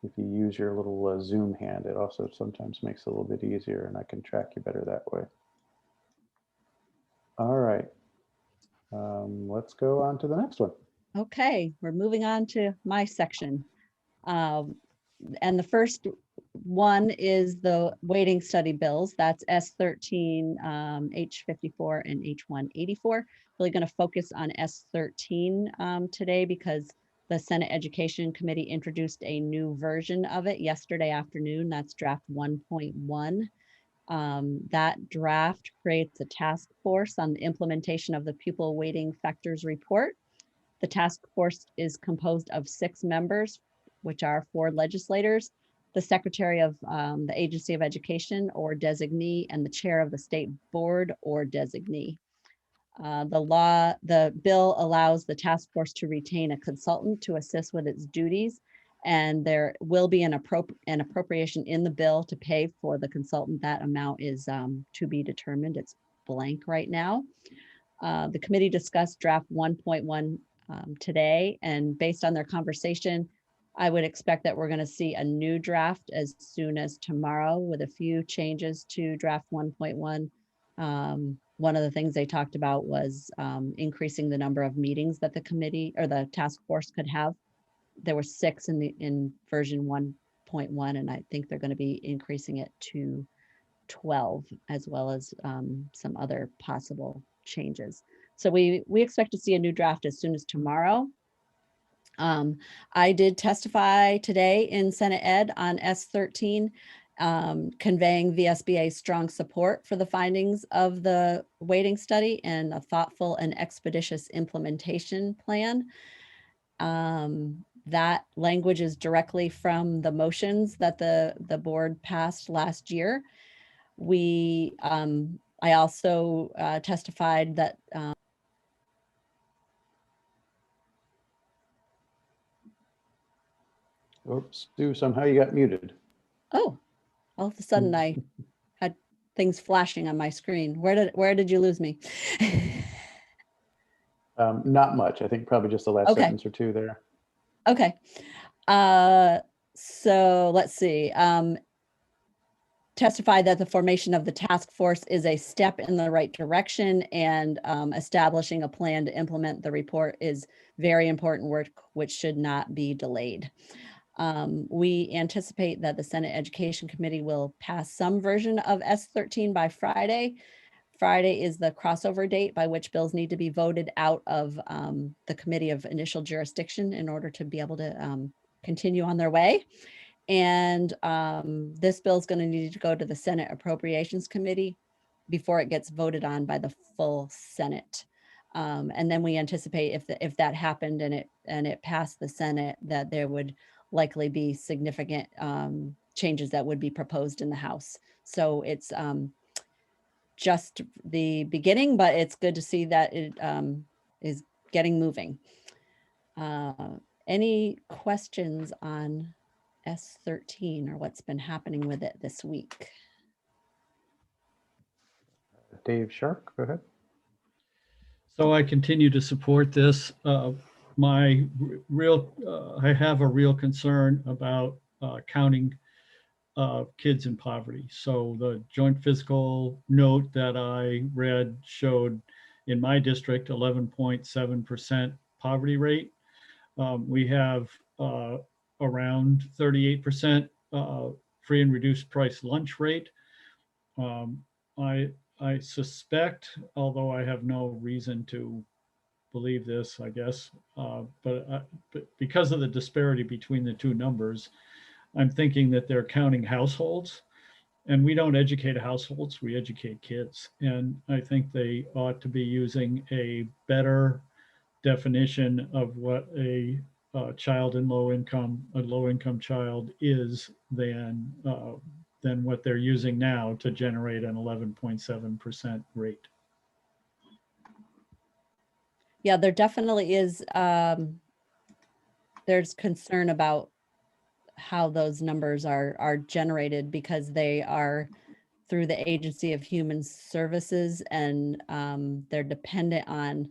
if you use your little Zoom hand, it also sometimes makes it a little bit easier and I can track you better that way. All right. Let's go on to the next one. Okay, we're moving on to my section. And the first one is the waiting study bills. That's S13, H54, and H184. Really going to focus on S13 today because the Senate Education Committee introduced a new version of it yesterday afternoon. That's draft 1.1. That draft creates a task force on the implementation of the pupil weighting factors report. The task force is composed of 6 members, which are 4 legislators, the Secretary of the Agency of Education or designee, and the Chair of the State Board or designee. The bill allows the task force to retain a consultant to assist with its duties, and there will be an appropriation in the bill to pay for the consultant. That amount is to be determined. It's blank right now. The committee discussed draft 1.1 today, and based on their conversation, I would expect that we're going to see a new draft as soon as tomorrow with a few changes to draft 1.1. One of the things they talked about was increasing the number of meetings that the committee or the task force could have. There were 6 in version 1.1, and I think they're going to be increasing it to 12, as well as some other possible changes. So we expect to see a new draft as soon as tomorrow. I did testify today in Senate Ed on S13, conveying VSBA's strong support for the findings of the weighting study and a thoughtful and expeditious implementation plan. That language is directly from the motions that the board passed last year. I also testified that Oops, Stu, somehow you got muted. oh, all of a sudden I had things flashing on my screen. Where did you lose me? Not much. I think probably just the last Okay. sentence or two there. Okay. So let's see. Testified that the formation of the task force is a step in the right direction, and establishing a plan to implement the report is very important work which should not be delayed. We anticipate that the Senate Education Committee will pass some version of S13 by Friday. Friday is the crossover date by which bills need to be voted out of the Committee of Initial Jurisdiction in order to be able to continue on their way. And this bill is going to need to go to the Senate Appropriations Committee before it gets voted on by the full Senate. And then we anticipate if that happened and it passed the Senate, that there would likely be significant changes that would be proposed in the House. So it's just the beginning, but it's good to see that it is getting moving. Any questions on S13 or what's been happening with it this week? Dave Shark, go ahead. So I continue to support this. I have a real concern about counting kids in poverty. So the joint fiscal note that I read showed in my district 11.7% poverty rate. We have around 38% free and reduced price lunch rate. I suspect, although I have no reason to believe this, I guess, but because of the disparity between the two numbers, I'm thinking that they're counting households, and we don't educate households, we educate kids. And I think they ought to be using a better definition of what a child in low income child is than what they're using now to generate an 11.7% rate. Yeah, there definitely is, there's concern about how those numbers are generated because they are through the Agency of Human Services, and they're dependent on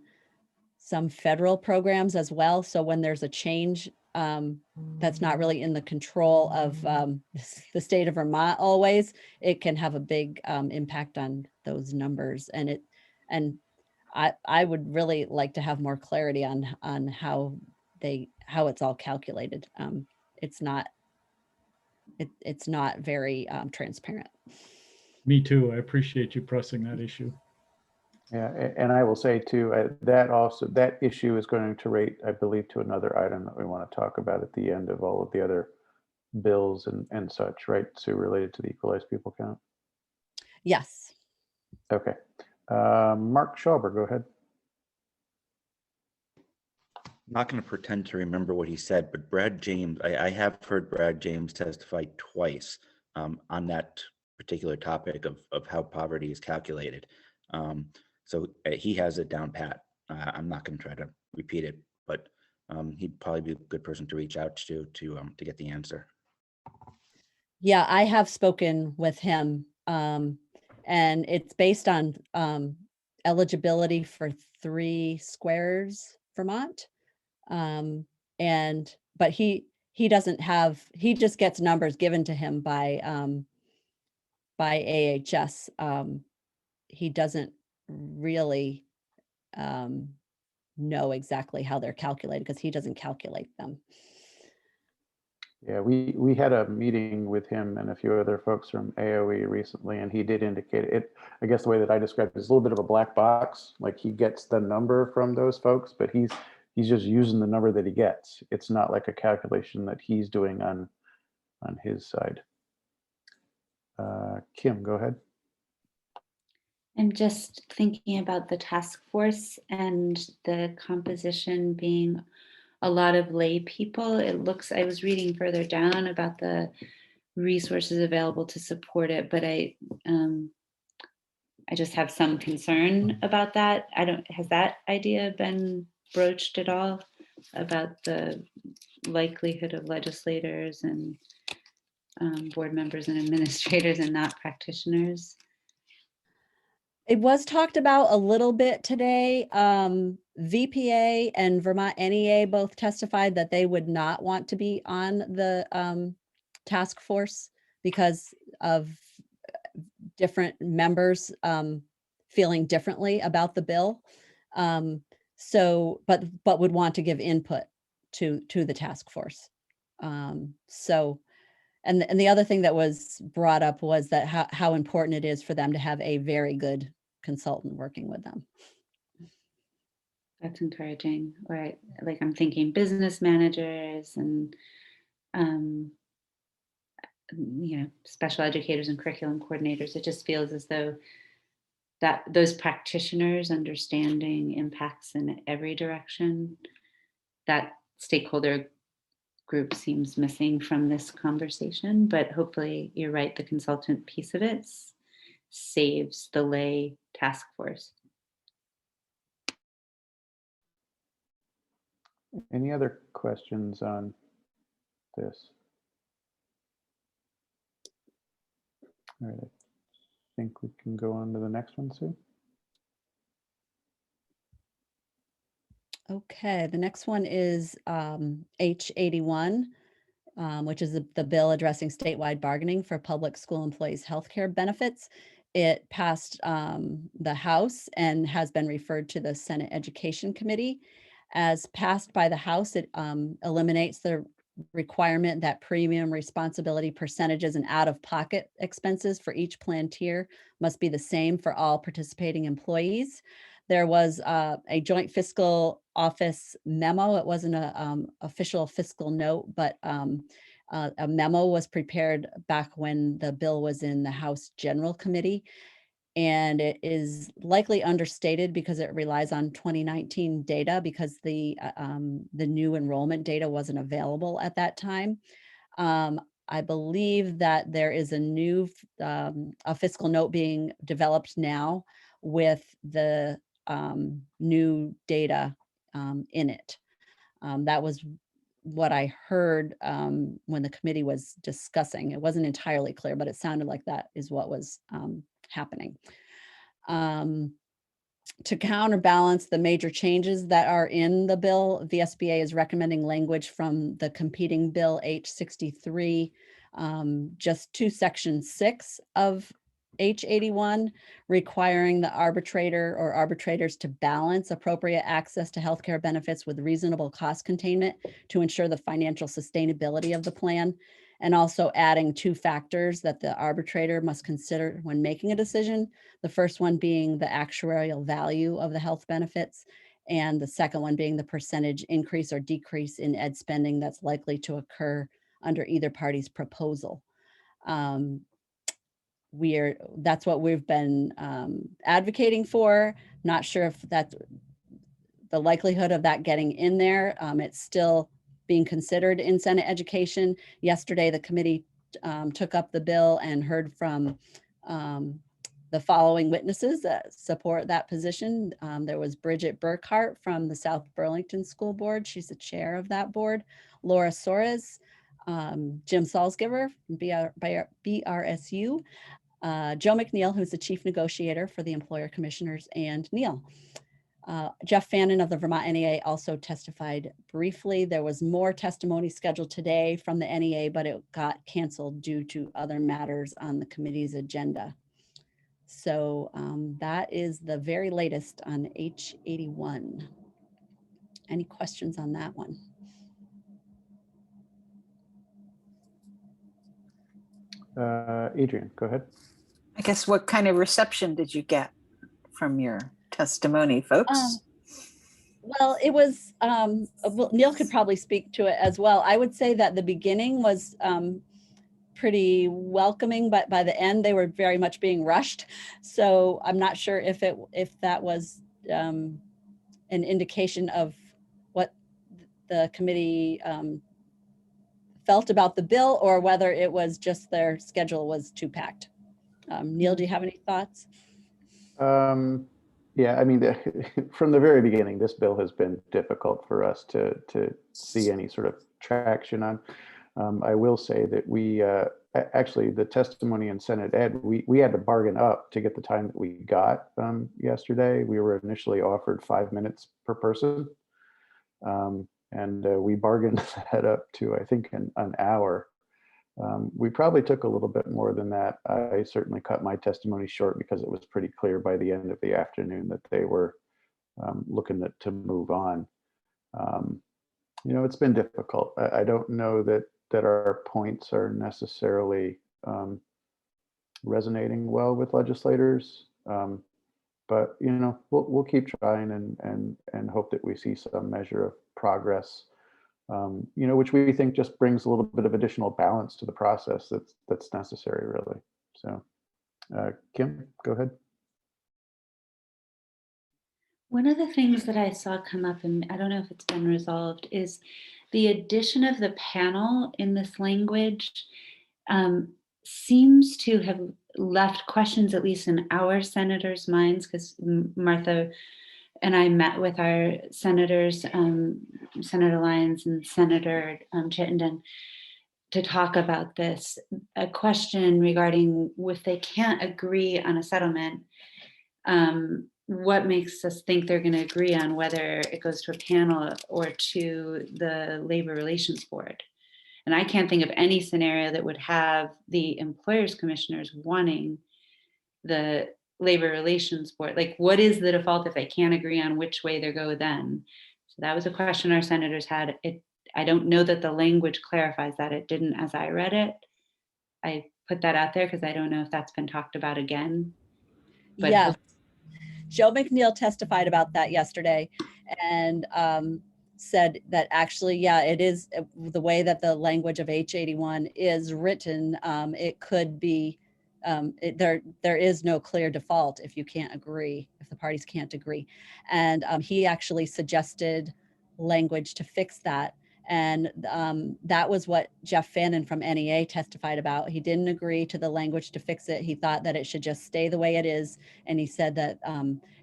some federal programs as well. So when there's a change that's not really in the control of the state of Vermont always, it can have a big impact on those numbers. And I would really like to have more clarity on how it's all calculated. It's not very transparent. Me too. I appreciate you pressing that issue. Yeah, and I will say too, that issue is going to relate, I believe, to another item that we want to talk about at the end of all of the other bills and such, right? So related to the equalized people count. Yes. Okay. Mark Schauber, go ahead. I'm not going to pretend to remember what he said, but Brad James, I have heard Brad James testify twice on that particular topic of how poverty is calculated. So he has it down pat. I'm not going to try to repeat it, but he'd probably be a good person to reach out to get the answer. Yeah, I have spoken with him, and it's based on eligibility for 3 squares Vermont. But he just gets numbers given to him by AHS. He doesn't really know exactly how they're calculated because he doesn't calculate them. Yeah, we had a meeting with him and a few other folks from AOE recently, and he did indicate it. I guess the way that I described it is a little bit of a black box. Like he gets the number from those folks, but he's just using the number that he gets. It's not like a calculation that he's doing on his side. Kim, go ahead. I'm just thinking about the task force and the composition being a lot of lay people. I was reading further down about the resources available to support it, but I just have some concern about that. Has that idea been broached at all about the likelihood of legislators and board members and administrators and not practitioners? It was talked about a little bit today. VPA and Vermont NEA both testified that they would not want to be on the task force because of different members feeling differently about the bill. But would want to give input to the task force. And the other thing that was brought up was that how important it is for them to have a very good consultant working with them. That's encouraging. Or like I'm thinking business managers and special educators and curriculum coordinators. It just feels as though that those practitioners understanding impacts in every direction, that stakeholder group seems missing from this conversation, but hopefully you're right, the consultant piece of it saves the lay task force. Any other questions on this? All right, I think we can go on to the next one, Sue. Okay, the next one is H81, which is the bill addressing statewide bargaining for public school employees' healthcare benefits. It passed the House and has been referred to the Senate Education Committee. As passed by the House, it eliminates the requirement that premium responsibility percentages and out-of-pocket expenses for each plan tier must be the same for all participating employees. There was a joint fiscal office memo. It wasn't an official fiscal note, but a memo was prepared back when the bill was in the House General Committee. And it is likely understated because it relies on 2019 data because the new enrollment data wasn't available at that time. I believe that there is a new a fiscal note being developed now with the new data in it. That was what I heard when the committee was discussing. It wasn't entirely clear, but it sounded like that is what was happening. To counterbalance the major changes that are in the bill, VSBA is recommending language from the competing bill H63, just to section 6 of H81, requiring the arbitrator or arbitrators to balance appropriate access to healthcare benefits with reasonable cost containment to ensure the financial sustainability of the plan, and also adding 2 factors that the arbitrator must consider when making a decision. The first one being the actuarial value of the health benefits, and the second one being the percentage increase or decrease in ed spending that's likely to occur under either party's proposal. That's what we've been advocating for. Not sure if that's the likelihood of that getting in there. It's still being considered in Senate Education. Yesterday, the committee took up the bill and heard from the following witnesses that support that position. There was Bridget Burkhart from the South Burlington School Board. She's the chair of that board. Laura Soares, Jim Salzgiver from BRSU, Joe McNeil, who's the chief negotiator for the employer commissioners, and Neil. Jeff Fannin of the Vermont NEA also testified briefly. There was more testimony scheduled today from the NEA, but it got canceled due to other matters on the committee's agenda. So that is the very latest on H81. Any questions on that one? Adrian, go ahead. I guess what kind of reception did you get from your testimony, folks? Well, it was, well, Neil could probably speak to it as well. I would say that the beginning was pretty welcoming, but by the end they were very much being rushed. So I'm not sure if that was an indication of what the committee felt about the bill, or whether it was just their schedule was too packed. Neil, do you have any thoughts? Yeah, I mean, from the very beginning, this bill has been difficult for us to see any sort of traction on. I will say that we actually, the testimony in Senate Ed, we had to bargain up to get the time that we got yesterday. We were initially offered 5 minutes per person, and we bargained that up to, I think, an hour. We probably took a little bit more than that. I certainly cut my testimony short because it was pretty clear by the end of the afternoon that they were looking to move on. You know, it's been difficult. I don't know that our points are necessarily resonating well with legislators, but you know, we'll keep trying and hope that we see some measure of progress. You know, which we think just brings a little bit of additional balance to the process that's necessary, really. So, Kim, go ahead. One of the things that I saw come up, and I don't know if it's been resolved, is the addition of the panel in this language seems to have left questions, at least in our senators' minds, because Martha and I met with our senators, Senator Lyons and Senator Chittenden, to talk about this. A question regarding if they can't agree on a settlement, what makes us think they're going to agree on whether it goes to a panel or to the Labor Relations Board? And I can't think of any scenario that would have the employers commissioners wanting the Labor Relations Board. Like, what is the default if they can't agree on which way they go then? So that was a question our senators had. I don't know that the language clarifies that. It didn't as I read it. I put that out there because I don't know if that's been talked about again. But Yeah. Joe McNeil testified about that yesterday and said that actually, yeah, it is the way that the language of H81 is written. It could be, there is no clear default if you can't agree, if the parties can't agree. And he actually suggested language to fix that. And that was what Jeff Fannin from NEA testified about. He didn't agree to the language to fix it. He thought that it should just stay the way it is. And he said that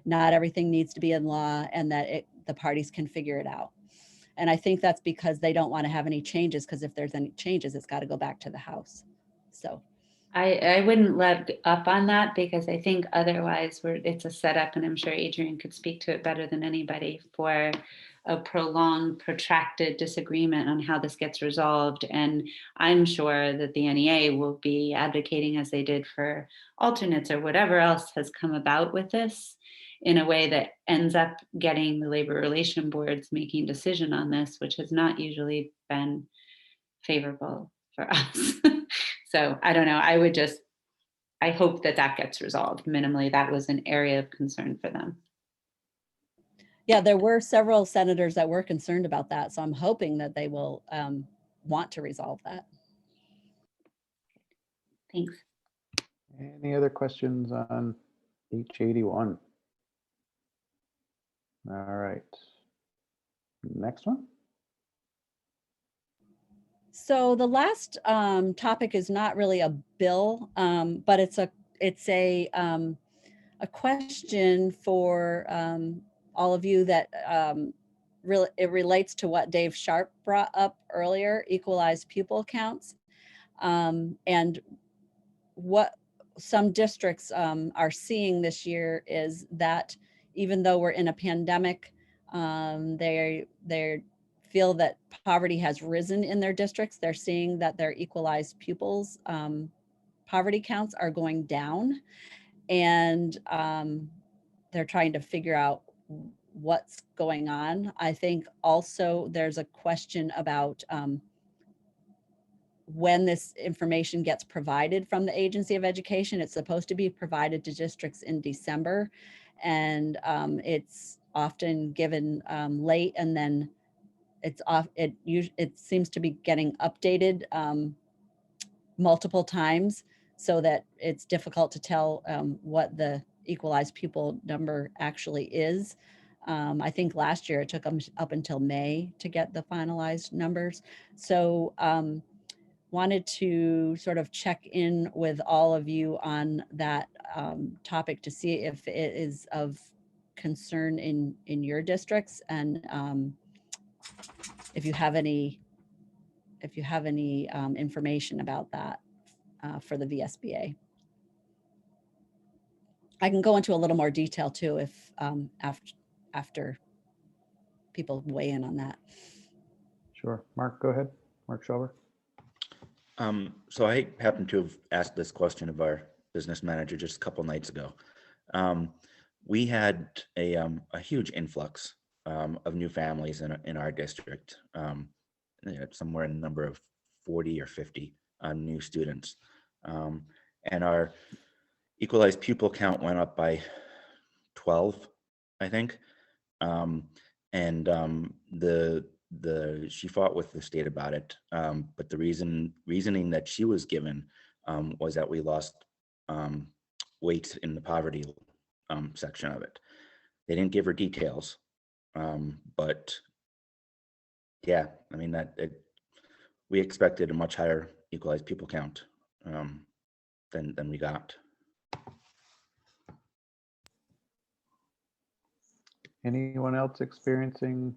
not everything needs to be in law and that the parties can figure it out. And I think that's because they don't want to have any changes, because if there's any changes, it's got to go back to the House. So I wouldn't let up on that, because I think otherwise it's a setup, and I'm sure Adrian could speak to it better than anybody, for a prolonged, protracted disagreement on how this gets resolved. And I'm sure that the NEA will be advocating, as they did for alternates or whatever else has come about with this, in a way that ends up getting the labor relation boards making decision on this, which has not usually been favorable for us. So I don't know. I hope that gets resolved minimally. That was an area of concern for them. yeah, there were several senators that were concerned about that. So I'm hoping that they will want to resolve that. Thanks. Any other questions on H81? All right. Next one. So the last topic is not really a bill, but it's a question for all of you that it relates to what Dave Sharp brought up earlier, equalized pupil counts, and what some districts are seeing this year is that even though we're in a pandemic, they feel that poverty has risen in their districts. They're seeing that their equalized pupils poverty counts are going down, and they're trying to figure out what's going on. I think also there's a question about when this information gets provided from the Agency of Education. It's supposed to be provided to districts in December, and it's often given late, and then it's off. It seems to be getting updated multiple times, so that it's difficult to tell what the equalized pupil number actually is. I think last year it took them up until May to get the finalized numbers. So wanted to sort of check in with all of you on that topic to see if it is of concern in your districts, and if you have any information about that for the VSBA. I can go into a little more detail too if after people weigh in on that. Sure. Mark, go ahead. Mark Schauber. So I happen to have asked this question of our business manager just a couple nights ago. We had a huge influx of new families in our district, somewhere in the number of 40 or 50 new students. And our equalized pupil count went up by 12, I think. She fought with the state about it, but the reasoning that she was given was that we lost weight in the poverty section of it. They didn't give her details, but Yeah, I mean, we expected a much higher equalized pupil count than we got. Anyone else experiencing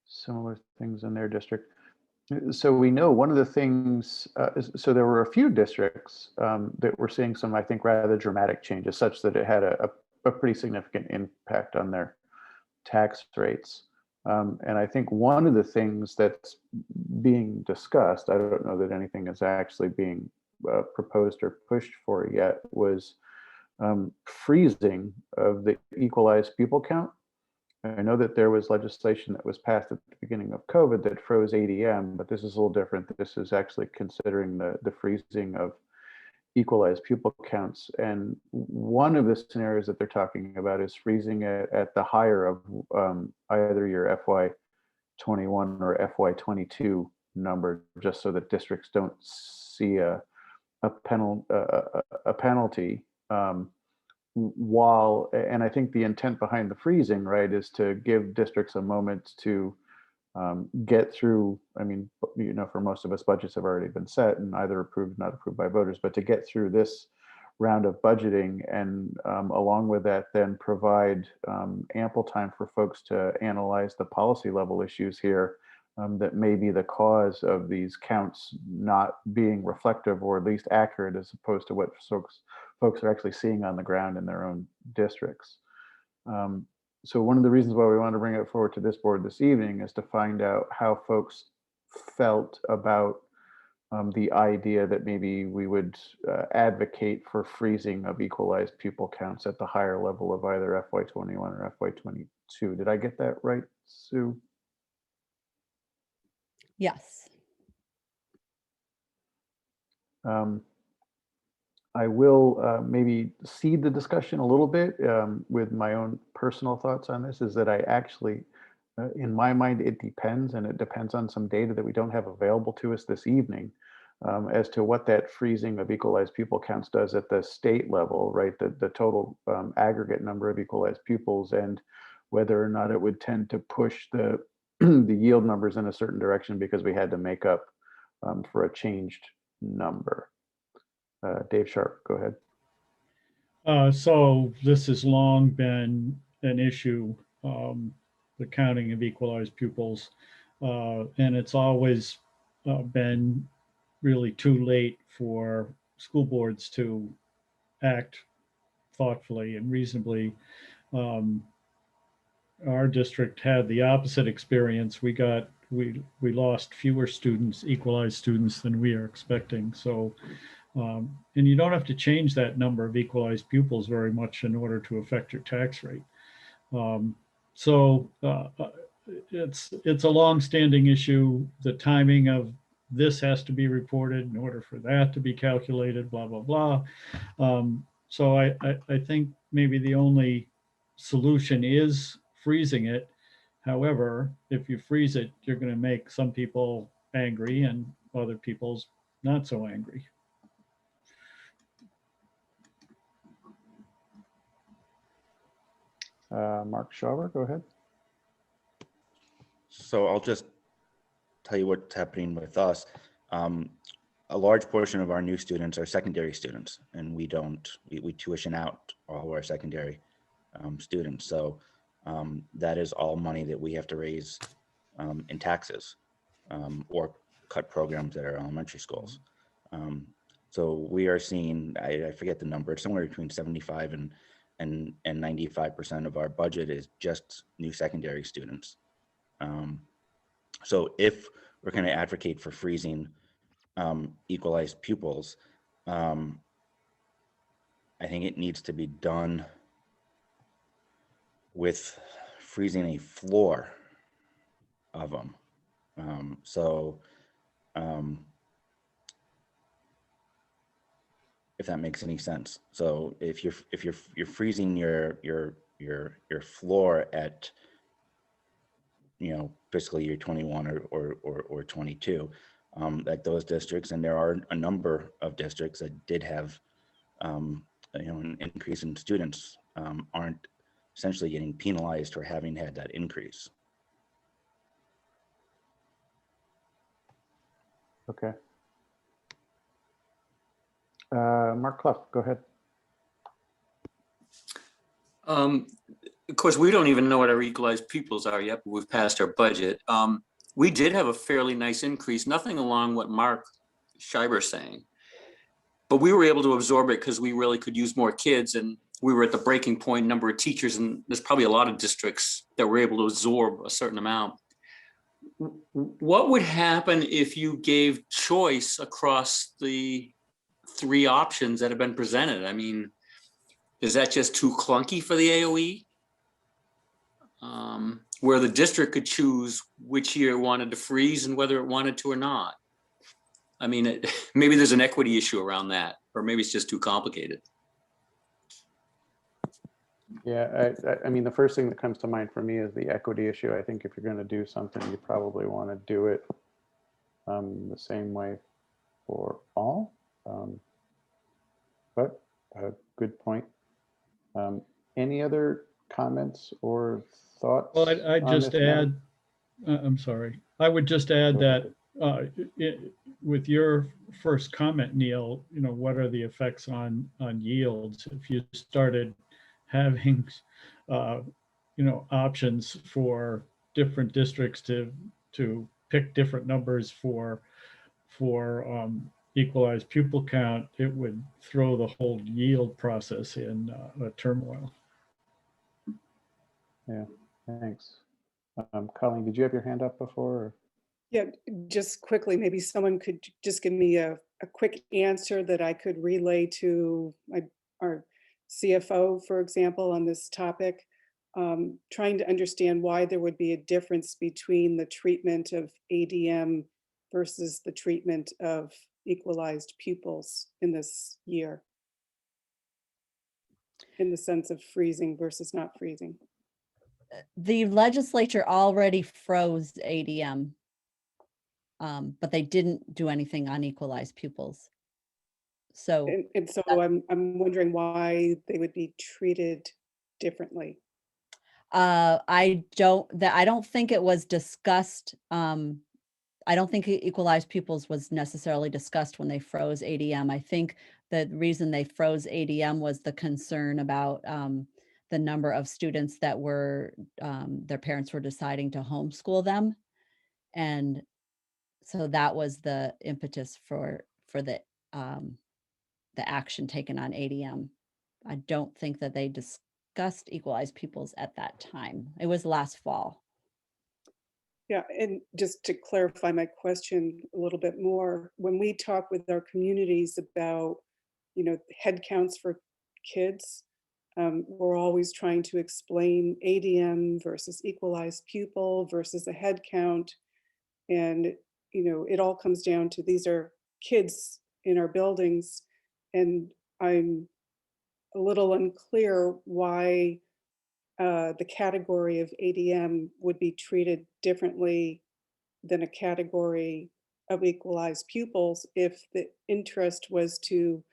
similar things in their district? So we know one of the things, so there were a few districts that were seeing some, I think, rather dramatic changes such that it had a pretty significant impact on their tax rates. And I think one of the things that's being discussed, I don't know that anything is actually being proposed or pushed for yet, was freezing of the equalized pupil count. I know that there was legislation that was passed at the beginning of COVID that froze ADM, but this is a little different. This is actually considering the freezing of equalized pupil counts. And one of the scenarios that they're talking about is freezing it at the higher of either your FY21 or FY22 number, just so that districts don't see a penalty. And I think the intent behind the freezing, right, is to give districts a moment to get through. I mean, for most of us, budgets have already been set and either approved, not approved by voters, but to get through this round of budgeting, and along with that, then provide ample time for folks to analyze the policy level issues here that may be the cause of these counts not being reflective or at least accurate, as opposed to what folks are actually seeing on the ground in their own districts. So one of the reasons why we want to bring it forward to this board this evening is to find out how folks felt about the idea that maybe we would advocate for freezing of equalized pupil counts at the higher level of either FY21 or FY22. Did I get that right, Sue? Yes. I will maybe seed the discussion a little bit with my own personal thoughts on this, is that I actually, in my mind, it depends, and it depends on some data that we don't have available to us this evening as to what that freezing of equalized pupil counts does at the state level, right? The total aggregate number of equalized pupils, and whether or not it would tend to push the the yield numbers in a certain direction because we had to make up for a changed number. Dave Sharp, go ahead. So this has long been an issue, the counting of equalized pupils, and it's always been really too late for school boards to act thoughtfully and reasonably. Our district had the opposite experience. We lost fewer students, equalized students, than we are expecting. So, and you don't have to change that number of equalized pupils very much in order to affect your tax rate. It's a long-standing issue. The timing of this has to be reported in order for that to be calculated, blah, blah, blah. So I think maybe the only solution is freezing it. However, if you freeze it, you're going to make some people angry and other people's not so angry. Mark Schauber, go ahead. So I'll just tell you what's happening with us. A large portion of our new students are secondary students, and we tuition out all our secondary students. So that is all money that we have to raise in taxes or cut programs at our elementary schools. So we are seeing, I forget the number, somewhere between 75 and 95% of our budget is just new secondary students. So if we're going to advocate for freezing equalized pupils, I think it needs to be done with freezing a floor of them. If that makes any sense. So if you're freezing your floor at fiscal year 21 or 22, at those districts, and there are a number of districts that did have an increase in students, aren't essentially getting penalized for having had that increase. Okay. Mark Clough, go ahead. Of course, we don't even know what our equalized pupils are yet, but we've passed our budget. We did have a fairly nice increase, nothing along what Mark Scheiber's saying. But we were able to absorb it because we really could use more kids, and we were at the breaking point number of teachers, and there's probably a lot of districts that were able to absorb a certain amount. What would happen if you gave choice across the 3 options that have been presented? I mean, is that just too clunky for the AOE? Where the district could choose which year it wanted to freeze and whether it wanted to or not. I mean, maybe there's an equity issue around that, or maybe it's just too complicated. Yeah, I mean, the first thing that comes to mind for me is the equity issue. I think if you're going to do something, you probably want to do it the same way for all. But good point. Any other comments or thoughts? Well, I'd on just this matter? add, I'm sorry. I would just add that with your first comment, Neil, you know, what are the effects on yields? If you started having, you know, options for different districts to pick different numbers for equalized pupil count, it would throw the whole yield process in turmoil. Yeah, thanks. Colleen, did you have your hand up before? Or? Yeah, just quickly, maybe someone could just give me a quick answer that I could relay to our CFO, for example, on this topic. Trying to understand why there would be a difference between the treatment of ADM versus the treatment of equalized pupils in this year, in the sense of freezing versus not freezing. The legislature already froze ADM, but they didn't do anything on equalized pupils. So, and so I'm wondering why they would be treated differently. I don't think it was discussed. I don't think equalized pupils was necessarily discussed when they froze ADM. I think the reason they froze ADM was the concern about the number of students that were their parents were deciding to homeschool them, and so that was the impetus for the action taken on ADM. I don't think that they discussed equalized pupils at that time. It was last fall. Yeah, and just to clarify my question a little bit more, when we talk with our communities about, you know, head counts for kids, we're always trying to explain ADM versus equalized pupil versus a head count. And, you know, it all comes down to these are kids in our buildings. And I'm a little unclear why the category of ADM would be treated differently than a category of equalized pupils if the interest was to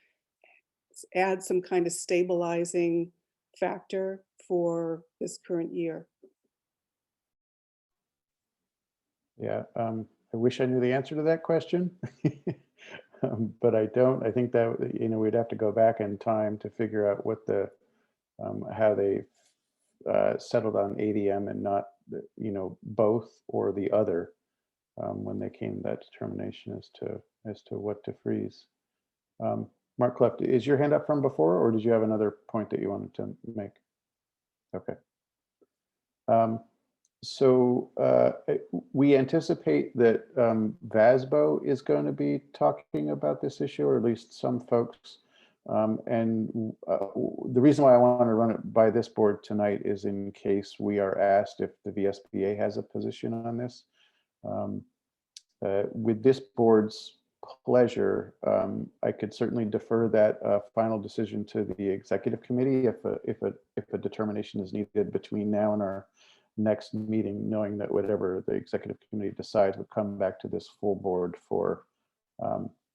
add some kind of stabilizing factor for this current year. Yeah, I wish I knew the answer to that question, but I don't. I think that, you know, we'd have to go back in time to figure out what the how they settled on ADM and not, you know, both or the other when they came to that determination as to what to freeze. Mark Cleft, is your hand up from before, or did you have another point that you wanted to make? Okay. So we anticipate that VSBA is going to be talking about this issue, or at least some folks. And the reason why I want to run it by this board tonight is in case we are asked if the VSBA has a position on this. With this board's pleasure, I could certainly defer that final decision to the executive committee if a determination is needed between now and our next meeting, knowing that whatever the executive committee decides would come back to this full board for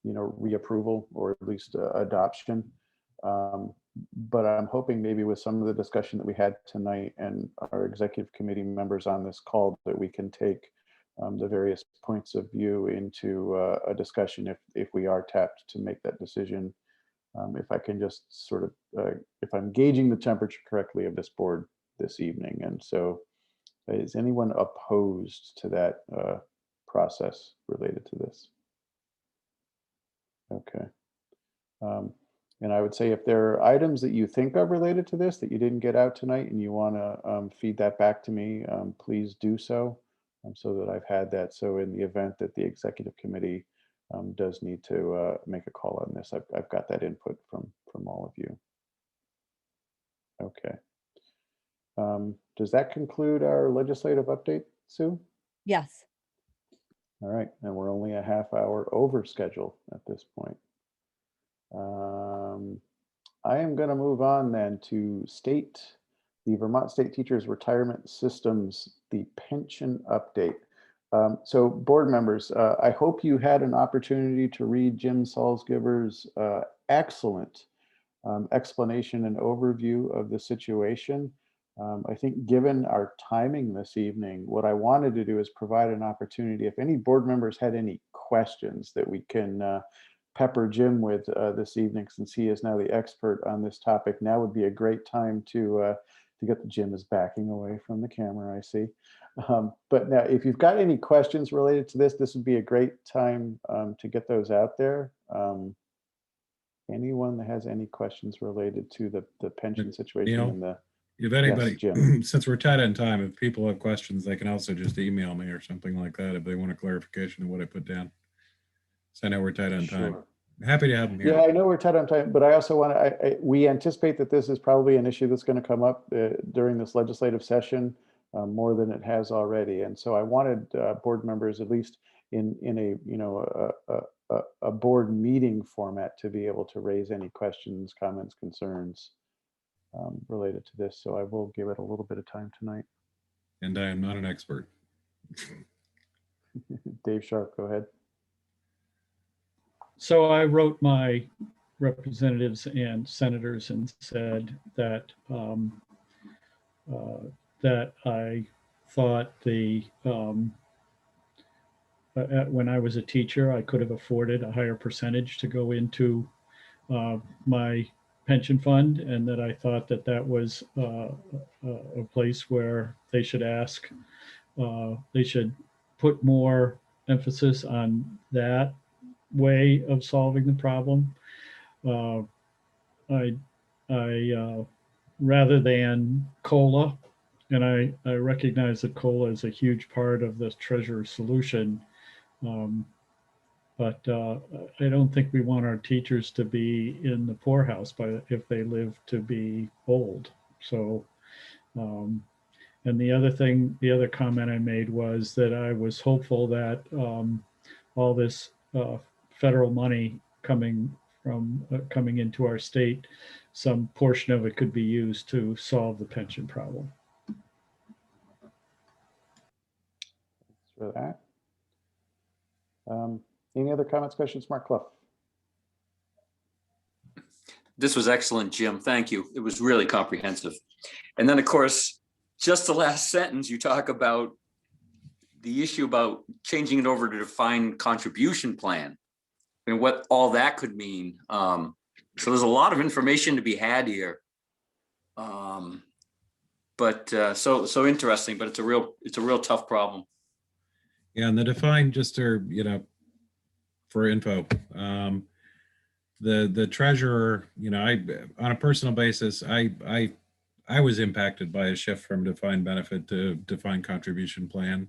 you know, reapproval or at least adoption. But I'm hoping maybe with some of the discussion that we had tonight and our executive committee members on this call that we can take the various points of view into a discussion if we are tapped to make that decision. If I can just sort of, if I'm gauging the temperature correctly of this board this evening. And so is anyone opposed to that process related to this? Okay. And I would say if there are items that you think of related to this that you didn't get out tonight and you want to feed that back to me, please do so, so that I've had that. So in the event that the executive committee does need to make a call on this, I've got that input from all of you. Okay. Does that conclude our legislative update, Sue? Yes. All right, and we're only a half hour over schedule at this point. I am going to move on then to the Vermont State Teachers Retirement Systems, the pension update. So board members, I hope you had an opportunity to read Jim Salzgiver's excellent explanation and overview of the situation. I think given our timing this evening, what I wanted to do is provide an opportunity, if any board members had any questions that we can pepper Jim with this evening, since he is now the expert on this topic. Now would be a great time to get Jim is backing away from the camera, I see. But now, if you've got any questions related to this, this would be a great time to get those out there. Anyone that has any questions related to the pension situation Neil, and the if anybody, yes, Jim. since we're tight on time, if people have questions, they can also just email me or something like that if they want a clarification of what I put down. So I know we're tight on time. Sure. Happy to have them here. Yeah, I know we're tight on time, but I also want to, we anticipate that this is probably an issue that's going to come up during this legislative session more than it has already. And so I wanted board members, at least in a board meeting format, to be able to raise any questions, comments, concerns related to this. So I will give it a little bit of time tonight. And I am not an expert. Dave Sharp, go ahead. So I wrote my representatives and senators and said that that I thought when I was a teacher, I could have afforded a higher percentage to go into my pension fund, and that I thought that that was a place where they should ask, they should put more emphasis on that way of solving the problem. Rather than COLA, and I recognize that COLA is a huge part of the treasurer's solution, but I don't think we want our teachers to be in the poorhouse if they live to be old. So, and the other comment I made was that I was hopeful that all this federal money coming into our state, some portion of it could be used to solve the pension problem. Thanks for that. Any other comments, questions, Mark Clough? This was excellent, Jim. Thank you. It was really comprehensive. And then, of course, just the last sentence, you talk about the issue about changing it over to defined contribution plan and what all that could mean. So there's a lot of information to be had here. But so interesting, but it's a real tough problem. Yeah, and the defined, just to, for info, the treasurer, on a personal basis, I was impacted by a shift from defined benefit to defined contribution plan,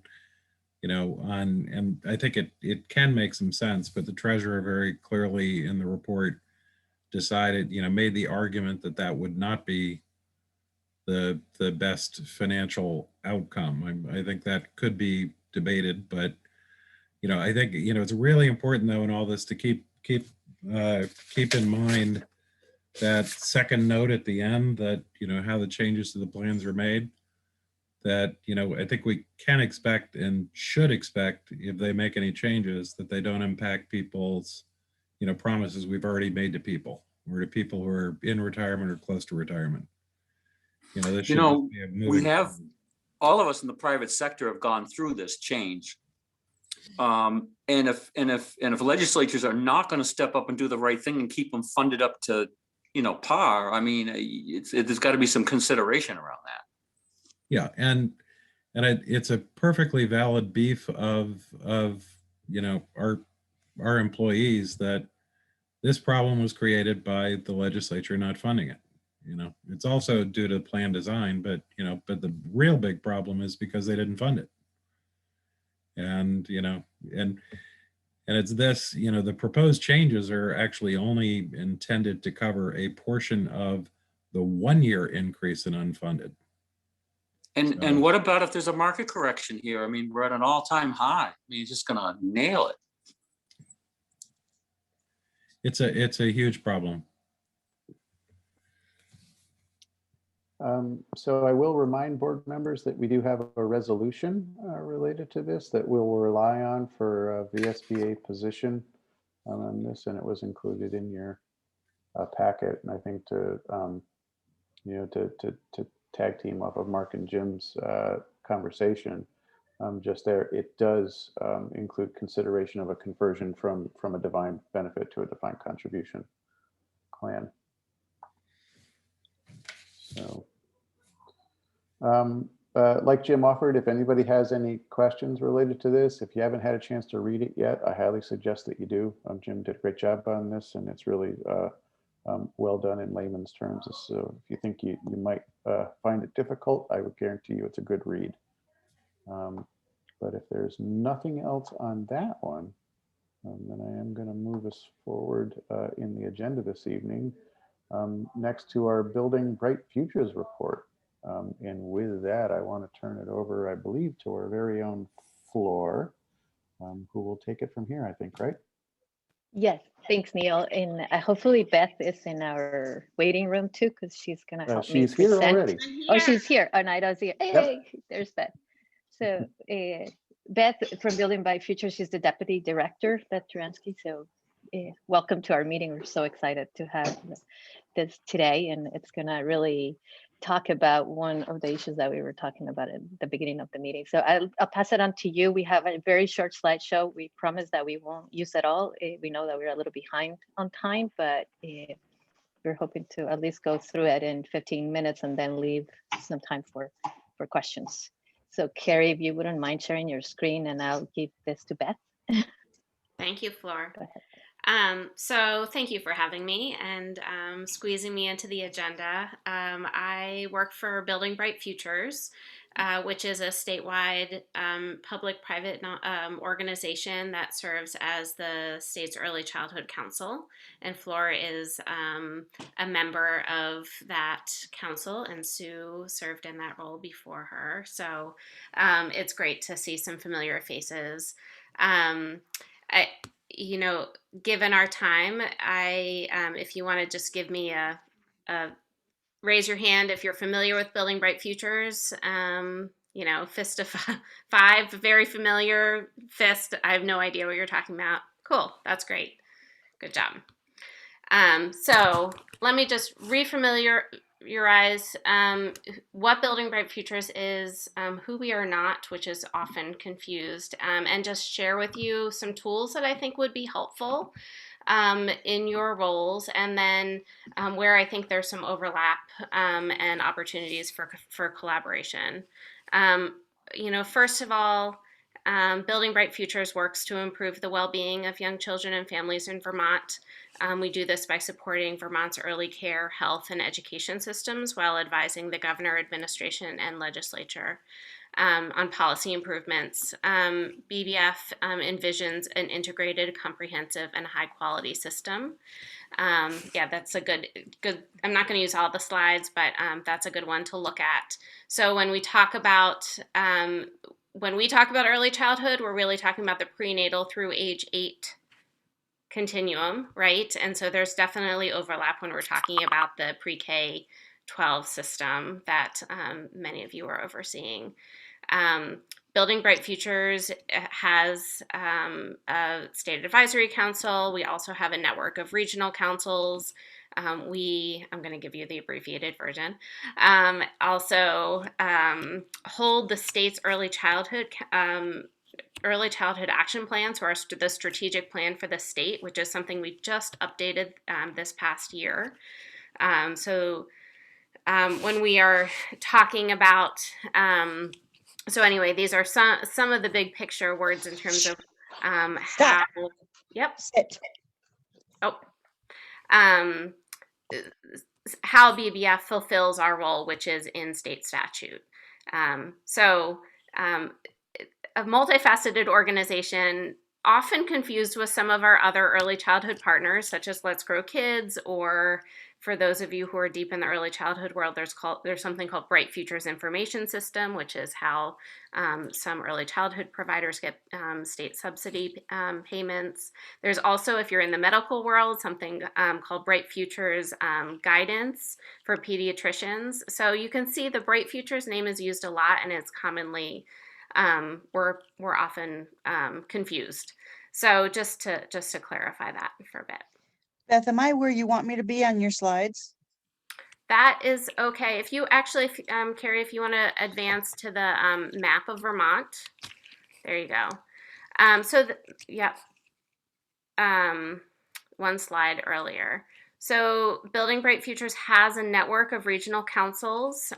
and I think it can make some sense, but the treasurer very clearly in the report decided, made the argument that would not be the best financial outcome. I think that could be debated, but I think it's really important though in all this to keep in mind that second note at the end, that how the changes to the plans are made, that I think we can expect and should expect, if they make any changes, that they don't impact people's promises we've already made to people, or to people who are in retirement or close to retirement. We have, all of us in the private sector have gone through this change. And if legislatures are not going to step up and do the right thing and keep them funded up to, par, I mean, there's got to be some consideration around that. Yeah, and it's a perfectly valid beef of our employees that this problem was created by the legislature not funding it. It's also due to plan design, but the real big problem is because they didn't fund it. And and it's this, the proposed changes are actually only intended to cover a portion of the 1-year increase in unfunded. And what about if there's a market correction here? I mean, we're at an all-time high. I mean, it's just gonna nail it. It's a huge problem. So I will remind board members that we do have a resolution related to this that we'll rely on for VSBA position on this, and it was included in your packet. And I think to tag team off of Mark and Jim's conversation just there, it does include consideration of a conversion from a defined benefit to a defined contribution plan. So, like Jim offered, if anybody has any questions related to this, if you haven't had a chance to read it yet, I highly suggest that you do. Jim did a great job on this, and it's really well done in layman's terms. So if you think you might find it difficult, I would guarantee you it's a good read. But if there's nothing else on that one, then I am going to move us forward in the agenda this evening. Next to our Building Bright Futures report. And with that, I want to turn it over, I believe, to our very own Floor, who will take it from here, I think, right? Yes, thanks, Neil. And hopefully Beth is in our waiting room too, because she's going to help me She's here present. already. Oh, she's here. Oh, no, I don't see her. Hey, Yep. There's Beth. So Beth from Building by Future, she's the Deputy Director, Beth Turansky. So welcome to our meeting. We're so excited to have this today, and it's going to really talk about one of the issues that we were talking about at the beginning of the meeting. So I'll pass it on to you. We have a very short slideshow. We promise that we won't use it all. We know that we're a little behind on time, but we're hoping to at least go through it in 15 minutes and then leave some time for questions. So Carrie, if you wouldn't mind sharing your screen, and I'll give this to Beth. Thank you, Flor. Go ahead. So thank you for having me and squeezing me into the agenda. I work for Building Bright Futures, which is a statewide public-private organization that serves as the state's early childhood council. And Flor is a member of that council, and Sue served in that role before her. So it's great to see some familiar faces. Given our time, if you want to just give me a raise your hand if you're familiar with Building Bright Futures. Fist of 5, very familiar. Fist, I have no idea what you're talking about. Cool, that's great. Good job. So let me just refamiliarize what Building Bright Futures is, who we are not, which is often confused, and just share with you some tools that I think would be helpful in your roles, and then where I think there's some overlap and opportunities for collaboration. First of all, Building Bright Futures works to improve the well-being of young children and families in Vermont. We do this by supporting Vermont's early care, health, and education systems while advising the governor, administration, and legislature on policy improvements. BBF envisions an integrated, comprehensive, and high-quality system. That's a good. I'm not going to use all the slides, but that's a good one to look at. So when we talk about early childhood, we're really talking about the prenatal through age 8 continuum, right? And so there's definitely overlap when we're talking about the pre-K 12 system that many of you are overseeing. Building Bright Futures has a state advisory council. We also have a network of regional councils. I'm going to give you the abbreviated version. Also hold the state's early childhood early childhood action plan, so the strategic plan for the state, which is something we just updated this past year. When we are talking about, so anyway, these are some of the big picture words in terms of how, yep. Sit. Oh, how BBF fulfills our role, which is in state statute. A multifaceted organization, often confused with some of our other early childhood partners, such as Let's Grow Kids, or for those of you who are deep in the early childhood world, there's something called Bright Futures Information System, which is how some early childhood providers get state subsidy payments. There's also, if you're in the medical world, something called Bright Futures Guidance for pediatricians. So you can see the Bright Futures name is used a lot, and it's commonly we're often confused. So just to clarify that for a bit. Beth, am I where you want me to be on your slides? That is okay. If you actually, Carrie, if you want to advance to the map of Vermont, there you go. One slide earlier. So Building Bright Futures has a network of regional councils.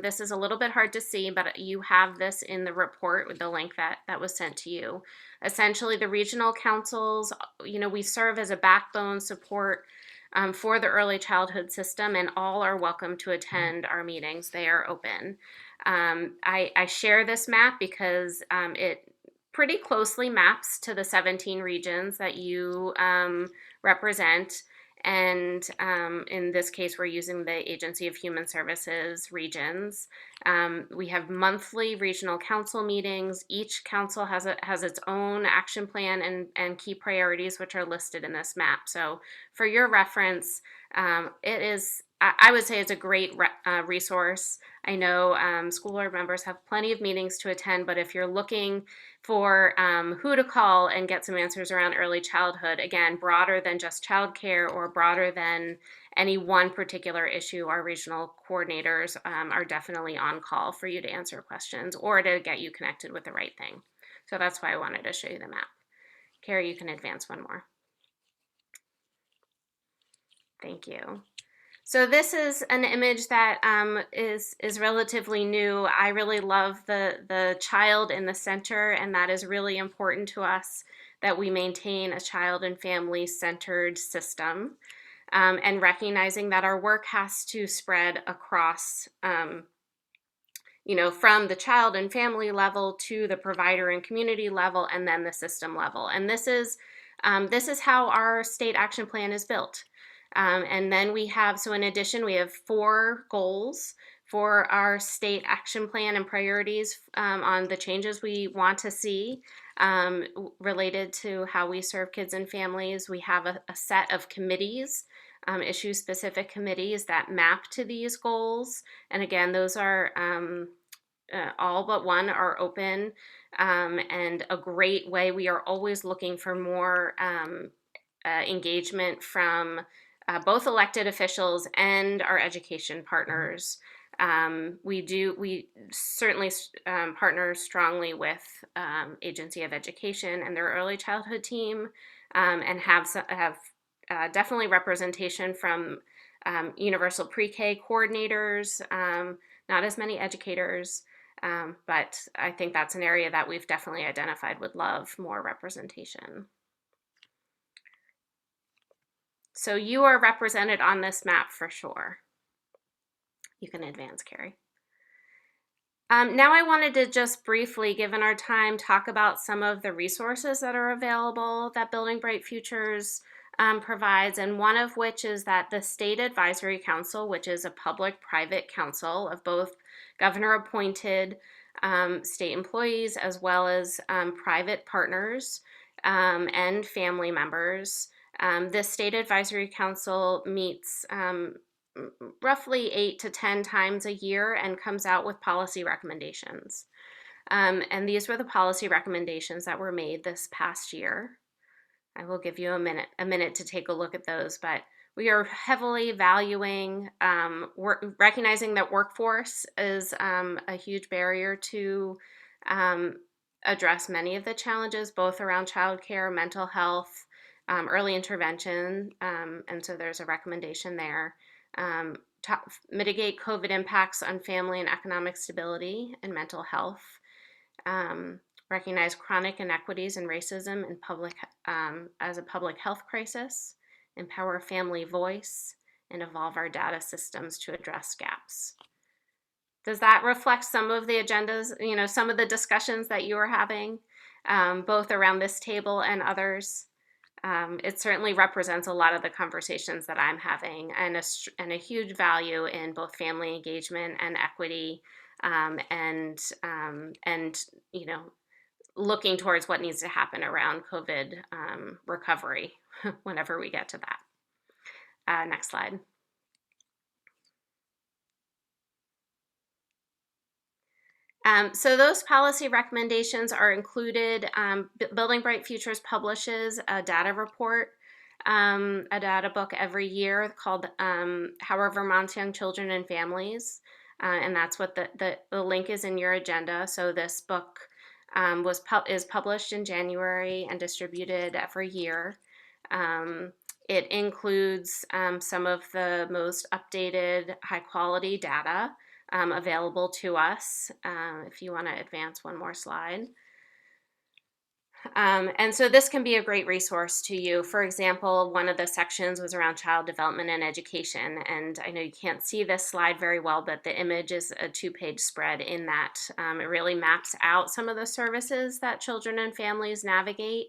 This is a little bit hard to see, but you have this in the report with the link that was sent to you. Essentially, the regional councils, we serve as a backbone support for the early childhood system, and all are welcome to attend our meetings. They are open. I share this map because it pretty closely maps to the 17 regions that you represent. And in this case, we're using the Agency of Human Services regions. We have monthly regional council meetings. Each council has its own action plan and key priorities, which are listed in this map. So for your reference, I would say it's a great resource. I know school board members have plenty of meetings to attend, but if you're looking for who to call and get some answers around early childhood, again, broader than just childcare or broader than any one particular issue, our regional coordinators are definitely on call for you to answer questions or to get you connected with the right thing. So that's why I wanted to show you the map. Carrie, you can advance one more. Thank you. So this is an image that is relatively new. I really love the child in the center, and that is really important to us, that we maintain a child and family centered system, and recognizing that our work has to spread across, from the child and family level to the provider and community level, and then the system level. And this is how our state action plan is built. And then in addition, we have 4 goals for our state action plan and priorities on the changes we want to see related to how we serve kids and families. We have a set of committees, issue-specific committees that map to these goals. And again, those are all but one are open, and a great way. We are always looking for more engagement from both elected officials and our education partners. We certainly partner strongly with Agency of Education and their early childhood team, and have definitely representation from universal pre-K coordinators, not as many educators, but I think that's an area that we've definitely identified would love more representation. So you are represented on this map for sure. You can advance, Carrie. Now I wanted to just briefly, given our time, talk about some of the resources that are available that Building Bright Futures provides, and one of which is that the State Advisory Council, which is a public-private council of both governor-appointed state employees as well as private partners and family members. This State Advisory Council meets roughly 8 to 10 times a year and comes out with policy recommendations. And these were the policy recommendations that were made this past year. I will give you a minute to take a look at those, but we are heavily valuing, recognizing that workforce is a huge barrier to address many of the challenges, both around childcare, mental health, early intervention, and so there's a recommendation there. Mitigate COVID impacts on family and economic stability and mental health. Recognize chronic inequities and racism in public as a public health crisis. Empower family voice and evolve our data systems to address gaps. Does that reflect some of the agendas, some of the discussions that you were having, both around this table and others? It certainly represents a lot of the conversations that I'm having, and a huge value in both family engagement and equity, and looking towards what needs to happen around COVID recovery whenever we get to that. Next slide. So those policy recommendations are included. Building Bright Futures publishes a data report, a data book every year called How Are Vermont's Young Children and Families? And that's what the link is in your agenda. So this book is published in January and distributed every year. It includes some of the most updated high quality data available to us. If you want to advance one more slide. And so this can be a great resource to you. For example, one of the sections was around child development and education. And I know you can't see this slide very well, but the image is a 2-page spread in that. It really maps out some of the services that children and families navigate,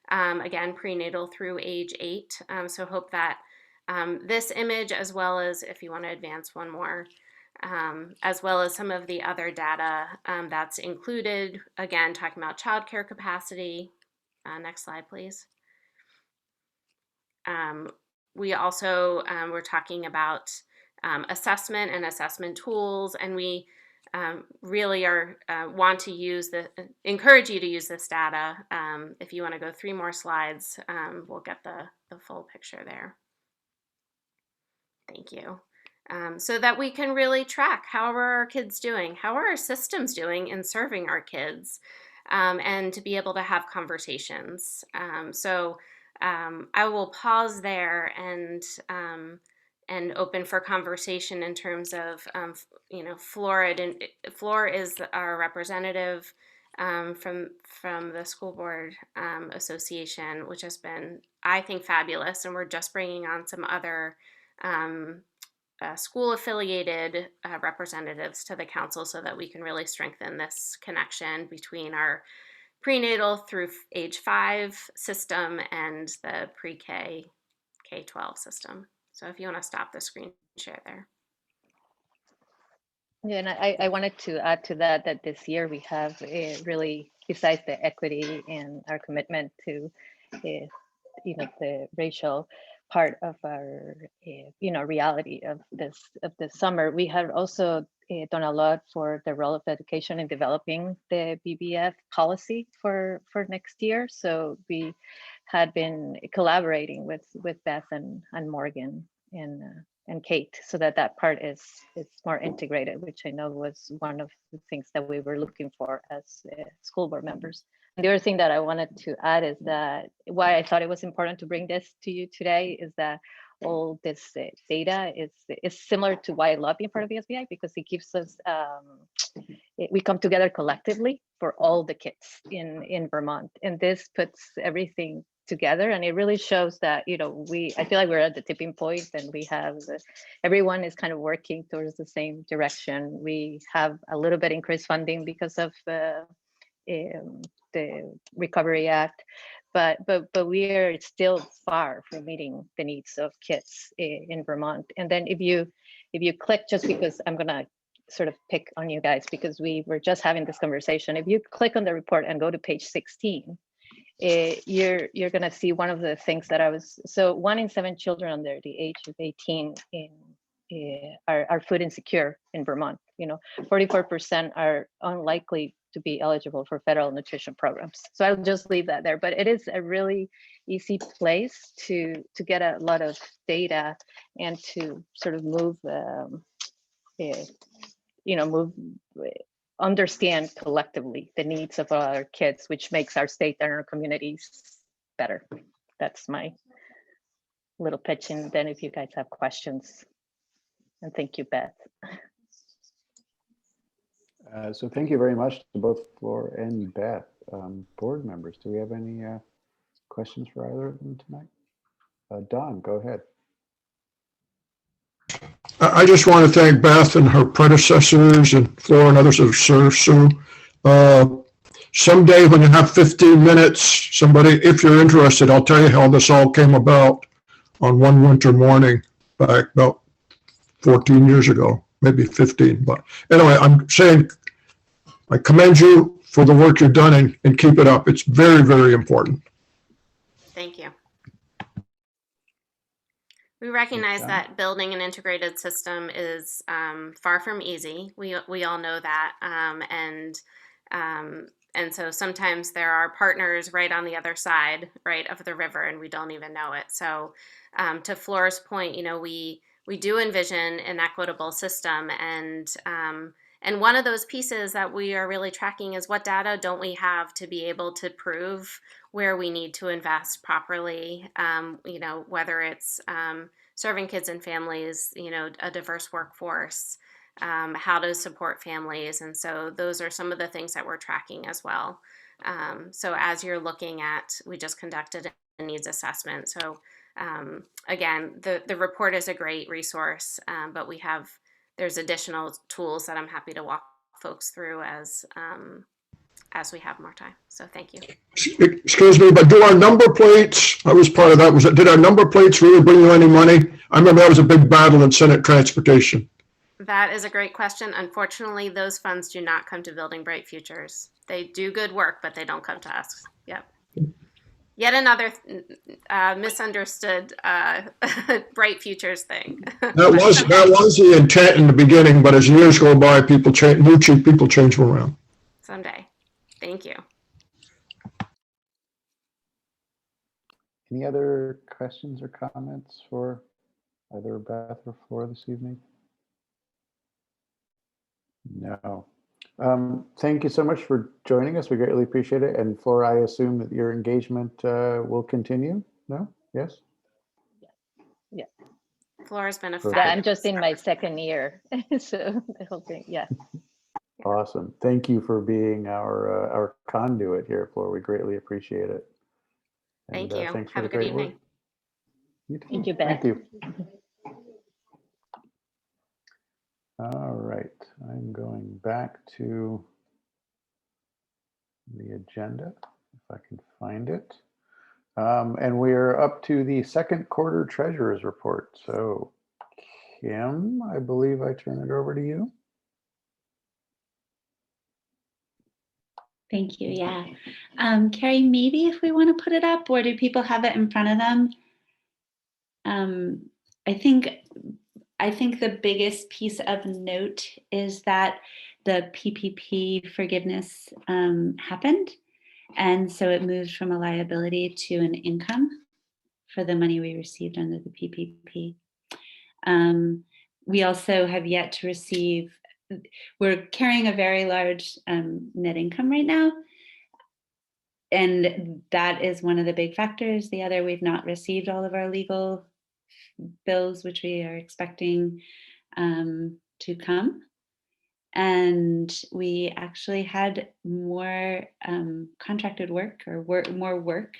again, prenatal through age 8. So hope that this image, as well as, if you want to advance one more, as well as some of the other data that's included, again, talking about childcare capacity. Next slide, please. We also were talking about assessment and assessment tools, and we really want to encourage you to use this data. If you want to go 3 more slides, we'll get the full picture there. Thank you. So that we can really track how are our kids doing, how are our systems doing in serving our kids, and to be able to have conversations. So I will pause there and open for conversation in terms of Flora is our representative from the School Board Association, which has been, I think, fabulous, and we're just bringing on some other school affiliated representatives to the council so that we can really strengthen this connection between our prenatal through age 5 system and the pre-K, K-12 system. So if you want to stop the screen share there. Yeah, and I wanted to add to that this year we have really, besides the equity and our commitment to the racial part of our reality of this summer, we have also done a lot for the role of education in developing the BBF policy for next year. So we had been collaborating with Beth and Morgan and Kate, so that part is more integrated, which I know was one of the things that we were looking for as school board members. And the other thing that I wanted to add is that why I thought it was important to bring this to you today is that all this data is similar to why I love being part of the VSBA, because it gives us, we come together collectively for all the kids in Vermont. And this puts everything together, and it really shows that I feel like we're at the tipping point, and we have everyone is kind of working towards the same direction. We have a little bit increased funding because of the Recovery Act, but we are still far from meeting the needs of kids in Vermont. And then if you click, just because I'm gonna sort of pick on you guys because we were just having this conversation, if you click on the report and go to page 16, you're going to see one of the things that so 1 in 7 children under the age of 18 are food insecure in Vermont. 44% are unlikely to be eligible for federal nutrition programs. So I'll just leave that there, but it is a really easy place to get a lot of data and to sort of move understand collectively the needs of our kids, which makes our state and our communities better. That's my little pitch. And then if you guys have questions, and thank you, Beth. So thank you very much to both Flor and Beth. Board members, do we have any questions for either of them tonight? Don, go ahead. I just want to thank Beth and her predecessors and Flora and others that have served Sue. Someday when you have 15 minutes, somebody, if you're interested, I'll tell you how this all came about on one winter morning back about 14 years ago, maybe 15. But anyway, I'm saying I commend you for the work you've done and keep it up. It's very, very important. Thank you. We recognize that building an integrated system is far from easy. We all know that, and so sometimes there are partners right on the other side, right, of the river, and we don't even know it. So, to Flora's point, you know, we do envision an equitable system, and one of those pieces that we are really tracking is what data don't we have to be able to prove where we need to invest properly, you know, whether it's serving kids and families, you know, a diverse workforce, how to support families. And so those are some of the things that we're tracking as well. So as you're looking at, we just conducted a needs assessment. So again, the report is a great resource, but there's additional tools that I'm happy to walk folks through as we have more time. So thank you. Excuse me, but do our number plates, I was part of that, did our number plates really bring you any money? I remember that was a big battle in Senate Transportation. That is a great question. Unfortunately, those funds do not come to Building Bright Futures. They do good work, but they don't come to us. Yep. Yet another misunderstood Bright Futures thing. That was the intent in the beginning, but as years go by, people change them around. Someday. Thank you. Any other questions or comments for either Beth or Flora this evening? No. Thank you so much for joining us. We greatly appreciate it. And Flora, I assume that your engagement will continue? No? Yes? Yeah. Flora's been a Yeah, I'm just in my second year, so the whole thing, yeah. Awesome. Thank you for being our conduit here, Flora. We greatly appreciate it. And, Thank you. Thanks for Have a the good great evening. work. You too. Thank you, Beth. Thank you. All right, I'm going back to the agenda, if I can find it. And we're up to the second quarter treasurer's report. So Kim, I believe I turn it over to you. Thank you. Yeah. Carrie, maybe if we want to put it up, or do people have it in front of them? I think the biggest piece of note is that the PPP forgiveness happened. And so it moved from a liability to an income for the money we received under the PPP. We also have yet to receive, we're carrying a very large net income right now. And that is one of the big factors. The other, we've not received all of our legal bills, which we are expecting to come. And we actually had more contracted work or more work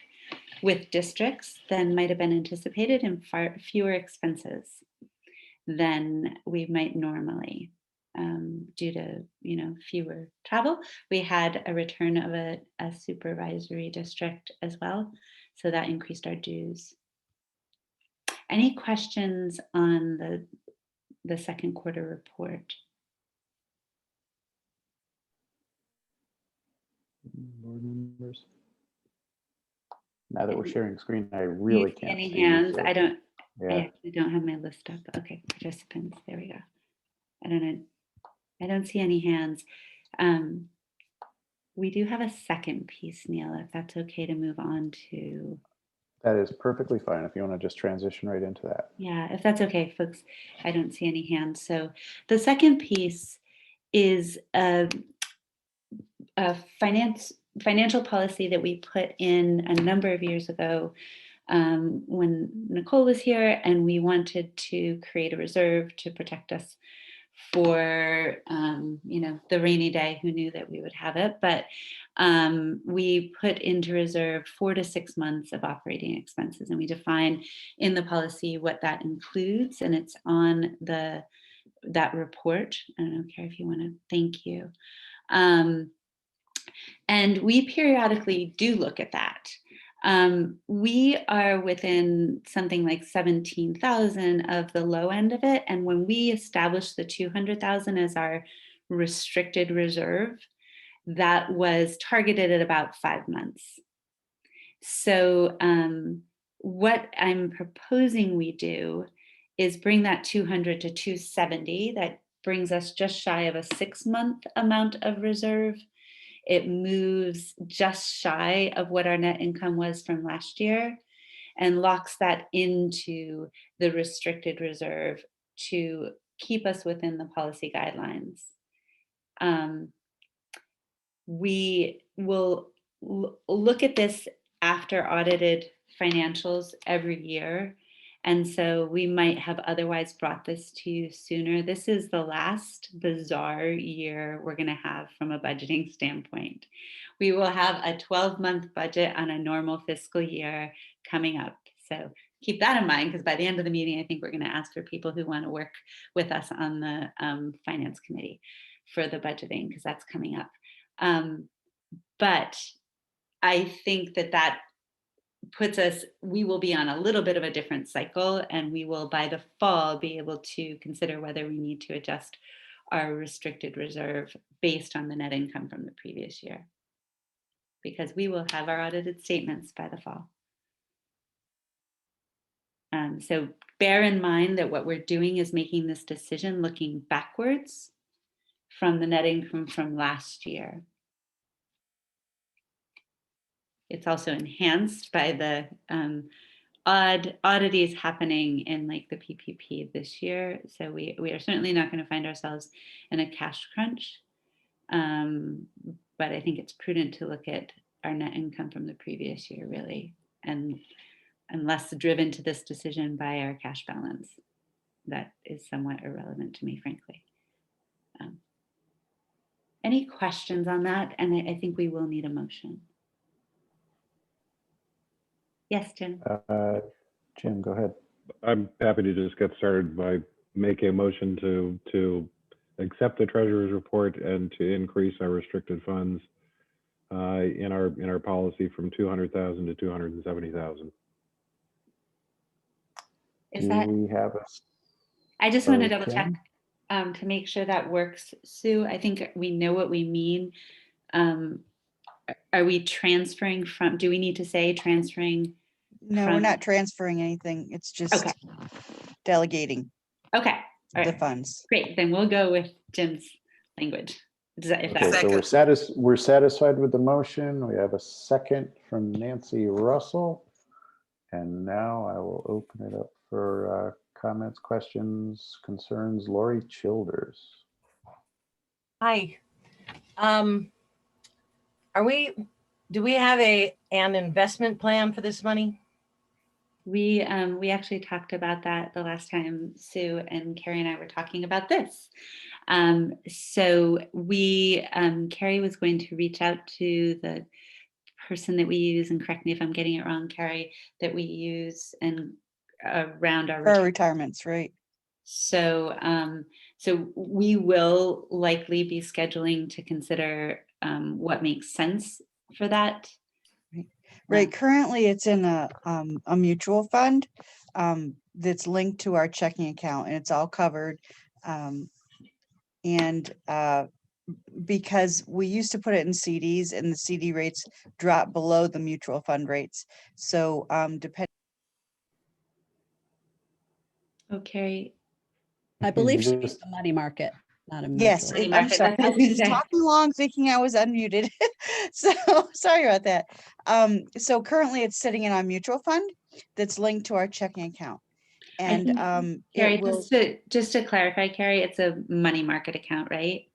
with districts than might have been anticipated, and far fewer expenses than we might normally due to fewer travel. We had a return of a supervisory district as well, so that increased our dues. Any questions on the second quarter report? Board members. Now that we're sharing screen, I really can't any see. hands. So, I yeah. actually don't have my list up. Okay, participants. There we go. I don't see any hands. We do have a second piece, Neil, if that's okay to move on to. That is perfectly fine if you want to just transition right into that. Yeah, if that's okay, folks. I don't see any hands. So the second piece is a financial policy that we put in a number of years ago when Nicole was here, and we wanted to create a reserve to protect us for the rainy day. Who knew that we would have it? But we put into reserve 4 to 6 months of operating expenses, and we define in the policy what that includes, and it's on that report. I don't know, Carrie, if you want to. Thank you. And we periodically do look at that. We are within something like 17,000 of the low end of it. And when we established the 200,000 as our restricted reserve, that was targeted at about 5 months. So what I'm proposing we do is bring that 200 to 270. That brings us just shy of a 6-month amount of reserve. It moves just shy of what our net income was from last year and locks that into the restricted reserve to keep us within the policy guidelines. We will look at this after audited financials every year. And so we might have otherwise brought this to you sooner. This is the last bizarre year we're going to have from a budgeting standpoint. We will have a 12-month budget on a normal fiscal year coming up. So keep that in mind, because by the end of the meeting, I think we're going to ask for people who want to work with us on the finance committee for the budgeting, because that's coming up. But I think that puts us, we will be on a little bit of a different cycle, and we will by the fall be able to consider whether we need to adjust our restricted reserve based on the net income from the previous year, because we will have our audited statements by the fall. So bear in mind that what we're doing is making this decision looking backwards from the net income from last year. It's also enhanced by the oddities happening in like the PPP this year. So we are certainly not going to find ourselves in a cash crunch. But I think it's prudent to look at our net income from the previous year, really, and less driven to this decision by our cash balance. That is somewhat irrelevant to me, frankly. Any questions on that? And I think we will need a motion. Yes, Jim. Jim, go ahead. I'm happy to just get started by making a motion to accept the treasurer's report and to increase our restricted funds in our policy from 200,000 to 270,000. Is that? We have a. I just want to double Kim? check to make sure that works, Sue. I think we know what we mean. Are we transferring from? Do we need to say transferring? No, we're not transferring anything. It's just delegating. Okay. All the right. funds. Great. Then we'll go with Jim's language. Does that, if Okay, that so we're satisfied with the motion. We have a second from Nancy Russell. And now I will open it up for comments, questions, concerns. Lori Childers. Hi. Do we have an investment plan for this money? We actually talked about that the last time Sue and Carrie and I were talking about this. So Carrie was going to reach out to the person that we use, and correct me if I'm getting it wrong, Carrie, that we use and around our retirements, right? So so we will likely be scheduling to consider what makes sense for that. Right. Currently, it's in a mutual fund that's linked to our checking account, and it's all covered. Because we used to put it in CDs, and the CD rates drop below the mutual fund rates. So depending. Okay. I believe she means the money market, not a mutual. Yes, I'm sorry. I was talking along thinking I was unmuted. So sorry about that. So currently it's sitting in our mutual fund that's linked to our checking account. And Carrie, it will, just to clarify, Carrie, it's a money market account, right?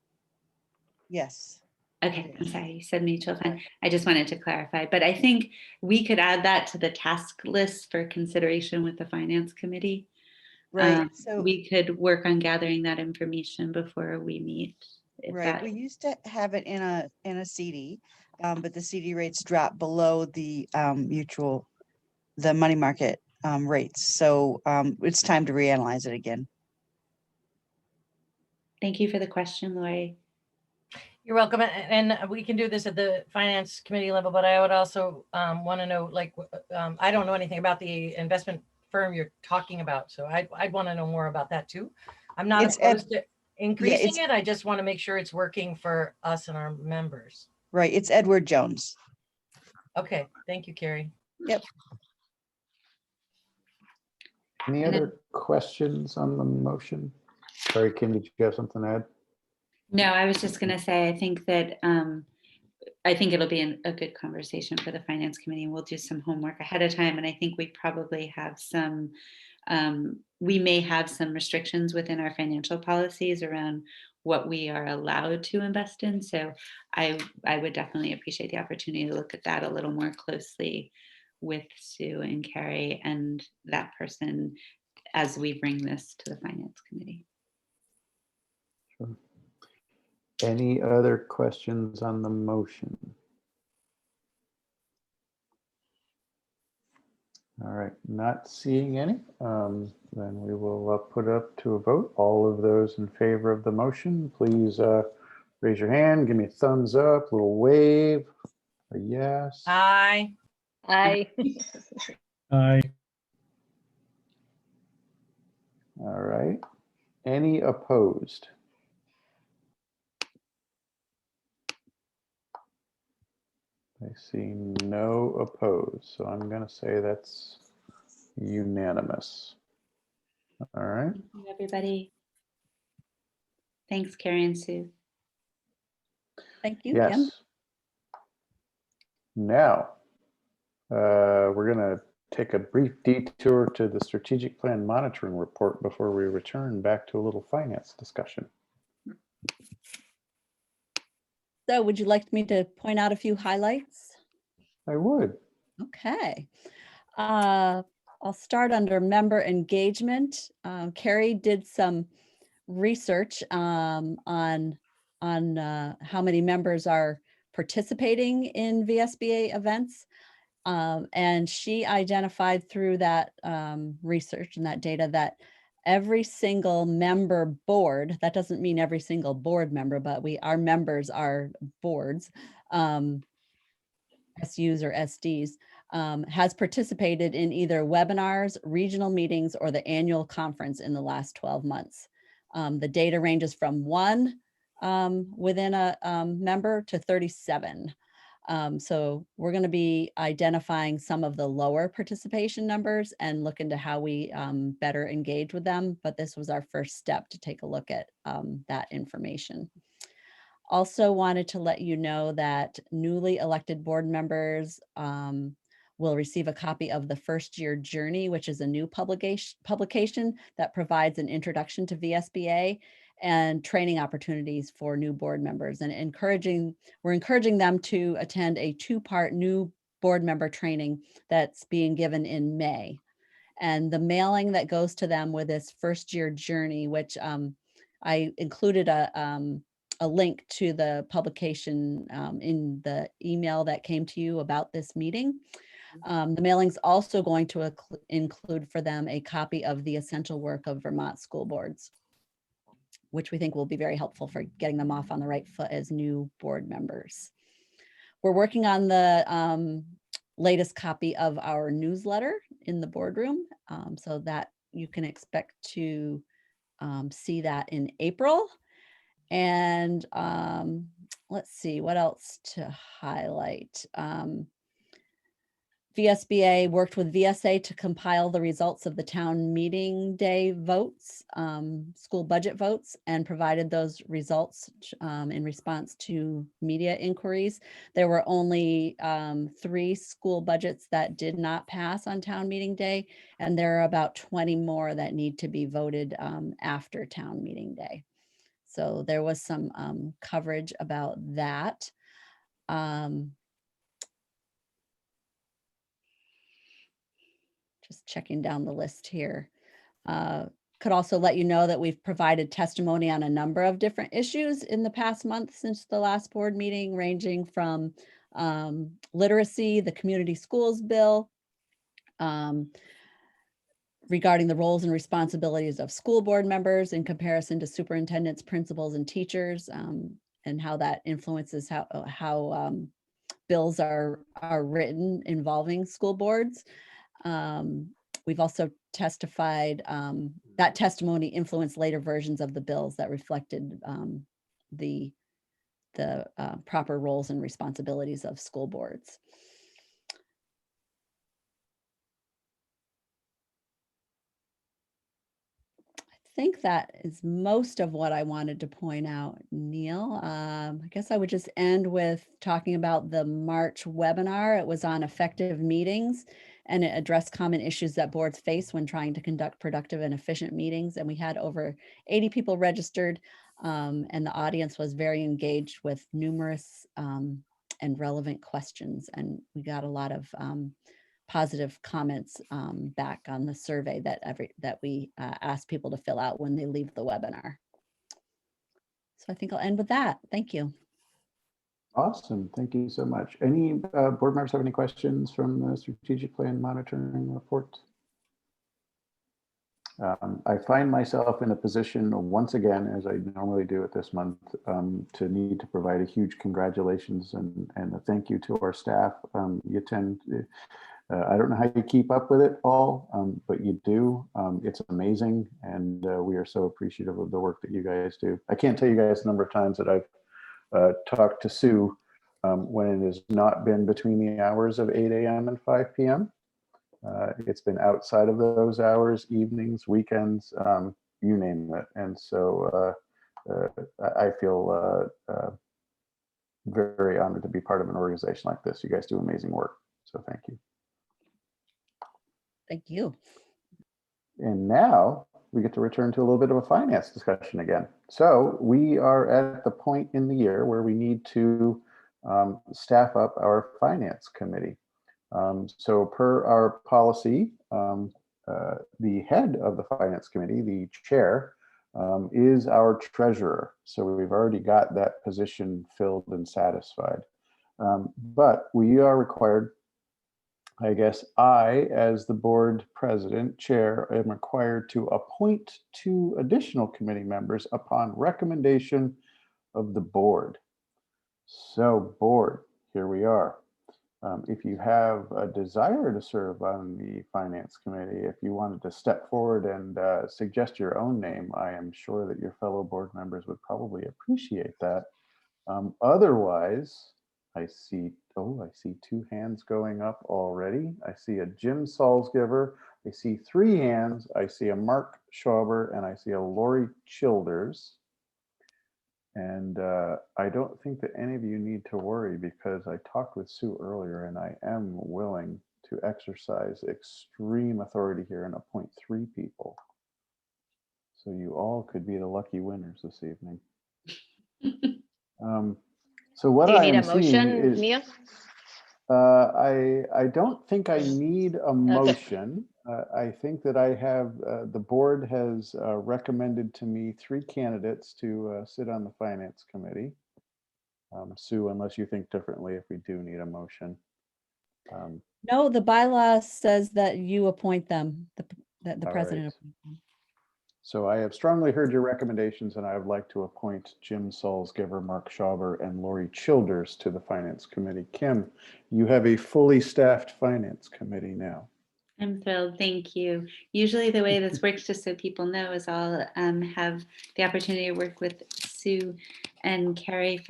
yes. Okay, I'm sorry, you said mutual fund. I just wanted to clarify, but I think we could add that to the task list for consideration with the finance committee. Right, so, We could work on gathering that information before we meet. If right, that, we used to have it in a CD, but the CD rates dropped below the the money market rates. So it's time to reanalyze it again. thank you for the question, Lori. You're welcome. And we can do this at the finance committee level, but I would also want to know, like, I don't know anything about the investment firm you're talking about. So I'd want to know more about that too. I'm not It's opposed to increasing it's- it. I just want to make sure it's working for us and our members. Right, it's Edward Jones. Okay, thank you, Carrie. Yep. Any other questions on the motion? Sorry, Kim, did you have something to add? No, I was just going to say, I think that I think it'll be a good conversation for the finance committee. We'll do some homework ahead of time. And I think we probably have some, we may have some restrictions within our financial policies around what we are allowed to invest in. So I would definitely appreciate the opportunity to look at that a little more closely with Sue and Carrie and that person as we bring this to the finance committee. Sure. Any other questions on the motion? All right, not seeing any, then we will put up to a vote. All of those in favor of the motion, please raise your hand, give me a thumbs up, little wave, a yes. Aye. Aye. Aye. All right, any opposed? I see no opposed, so I'm going to say that's unanimous. All right. Thank you, everybody. Thanks, Carrie and Sue. Thank you, Yes. Kim. Now, we're going to take a brief detour to the strategic plan monitoring report before we return back to a little finance discussion. So would you like me to point out a few highlights? I would. Okay. I'll start under member engagement. Carrie did some research on how many members are participating in VSBA events. And she identified through that research and that data that every single member board, that doesn't mean every single board member, but our members are boards, SUs or SDs, has participated in either webinars, regional meetings, or the annual conference in the last 12 months. The data ranges from 1 within a member to 37. So we're going to be identifying some of the lower participation numbers and look into how we better engage with them. But this was our first step to take a look at that information. Also wanted to let you know that newly elected board members will receive a copy of the First Year Journey, which is a new publication that provides an introduction to VSBA and training opportunities for new board members, and we're encouraging them to attend a 2-part new board member training that's being given in May. And the mailing that goes to them with this First Year Journey, which I included a link to the publication in the email that came to you about this meeting. The mailing's also going to include for them a copy of the essential work of Vermont school boards, which we think will be very helpful for getting them off on the right foot as new board members. We're working on the latest copy of our newsletter in the boardroom, so that you can expect to see that in April. And let's see, what else to highlight? VSBA worked with VSA to compile the results of the town meeting day votes, school budget votes, and provided those results in response to media inquiries. There were only 3 school budgets that did not pass on town meeting day, and there are about 20 more that need to be voted after town meeting day. So there was some coverage about that. Just checking down the list here. Could also let you know that we've provided testimony on a number of different issues in the past month since the last board meeting, ranging from literacy, the community schools bill, regarding the roles and responsibilities of school board members in comparison to superintendents, principals, and teachers, and how that influences how bills are written involving school boards. We've also testified, that testimony influenced later versions of the bills that reflected the proper roles and responsibilities of school boards. I think that is most of what I wanted to point out, Neil. I guess I would just end with talking about the March webinar. It was on effective meetings, and it addressed common issues that boards face when trying to conduct productive and efficient meetings. And we had over 80 people registered, and the audience was very engaged with numerous and relevant questions. And we got a lot of positive comments back on the survey that we asked people to fill out when they leave the webinar. So I think I'll end with that. Thank you. Awesome. Thank you so much. Any board members have any questions from the strategic plan monitoring report? I find myself in a position once again, as I normally do at this month, to need to provide a huge congratulations and a thank you to our staff. You tend, I don't know how you keep up with it all, but you do. It's amazing, and we are so appreciative of the work that you guys do. I can't tell you guys the number of times that I've talked to Sue when it has not been between the hours of 8 a.m. and 5 p.m. It's been outside of those hours, evenings, weekends, you name it. And so I feel very honored to be part of an organization like this. You guys do amazing work. So thank you. Thank you. And now we get to return to a little bit of a finance discussion again. So we are at the point in the year where we need to staff up our finance committee. So per our policy, the head of the finance committee, the chair, is our treasurer. So we've already got that position filled and satisfied. But we are required, I guess I, as the board president, chair, am required to appoint 2 additional committee members upon recommendation of the board. So board, here we are. If you have a desire to serve on the finance committee, if you wanted to step forward and suggest your own name, I am sure that your fellow board members would probably appreciate that. Otherwise, I see 2 hands going up already. I see a Jim Salzgiver. I see 3 hands. I see a Mark Schauber, and I see a Lori Childers. And I don't think that any of you need to worry, because I talked with Sue earlier and I am willing to exercise extreme authority here and appoint 3 people. So you all could be the lucky winners this evening. So what Do you I need am a motion, seeing is, Neil? I don't think I need a motion. I think that I have, the board has recommended to me 3 candidates to sit on the finance committee. Sue, unless you think differently, if we do need a motion. No, the bylaw says that you appoint them, that the All president right. appoints them. So I have strongly heard your recommendations, and I would like to appoint Jim Salzgiver, Mark Schauber, and Lori Childers to the finance committee. Kim, you have a fully staffed finance committee now. I'm thrilled, thank you. Usually the way this works, just so people know, is I'll have the opportunity to work with Sue and Carrie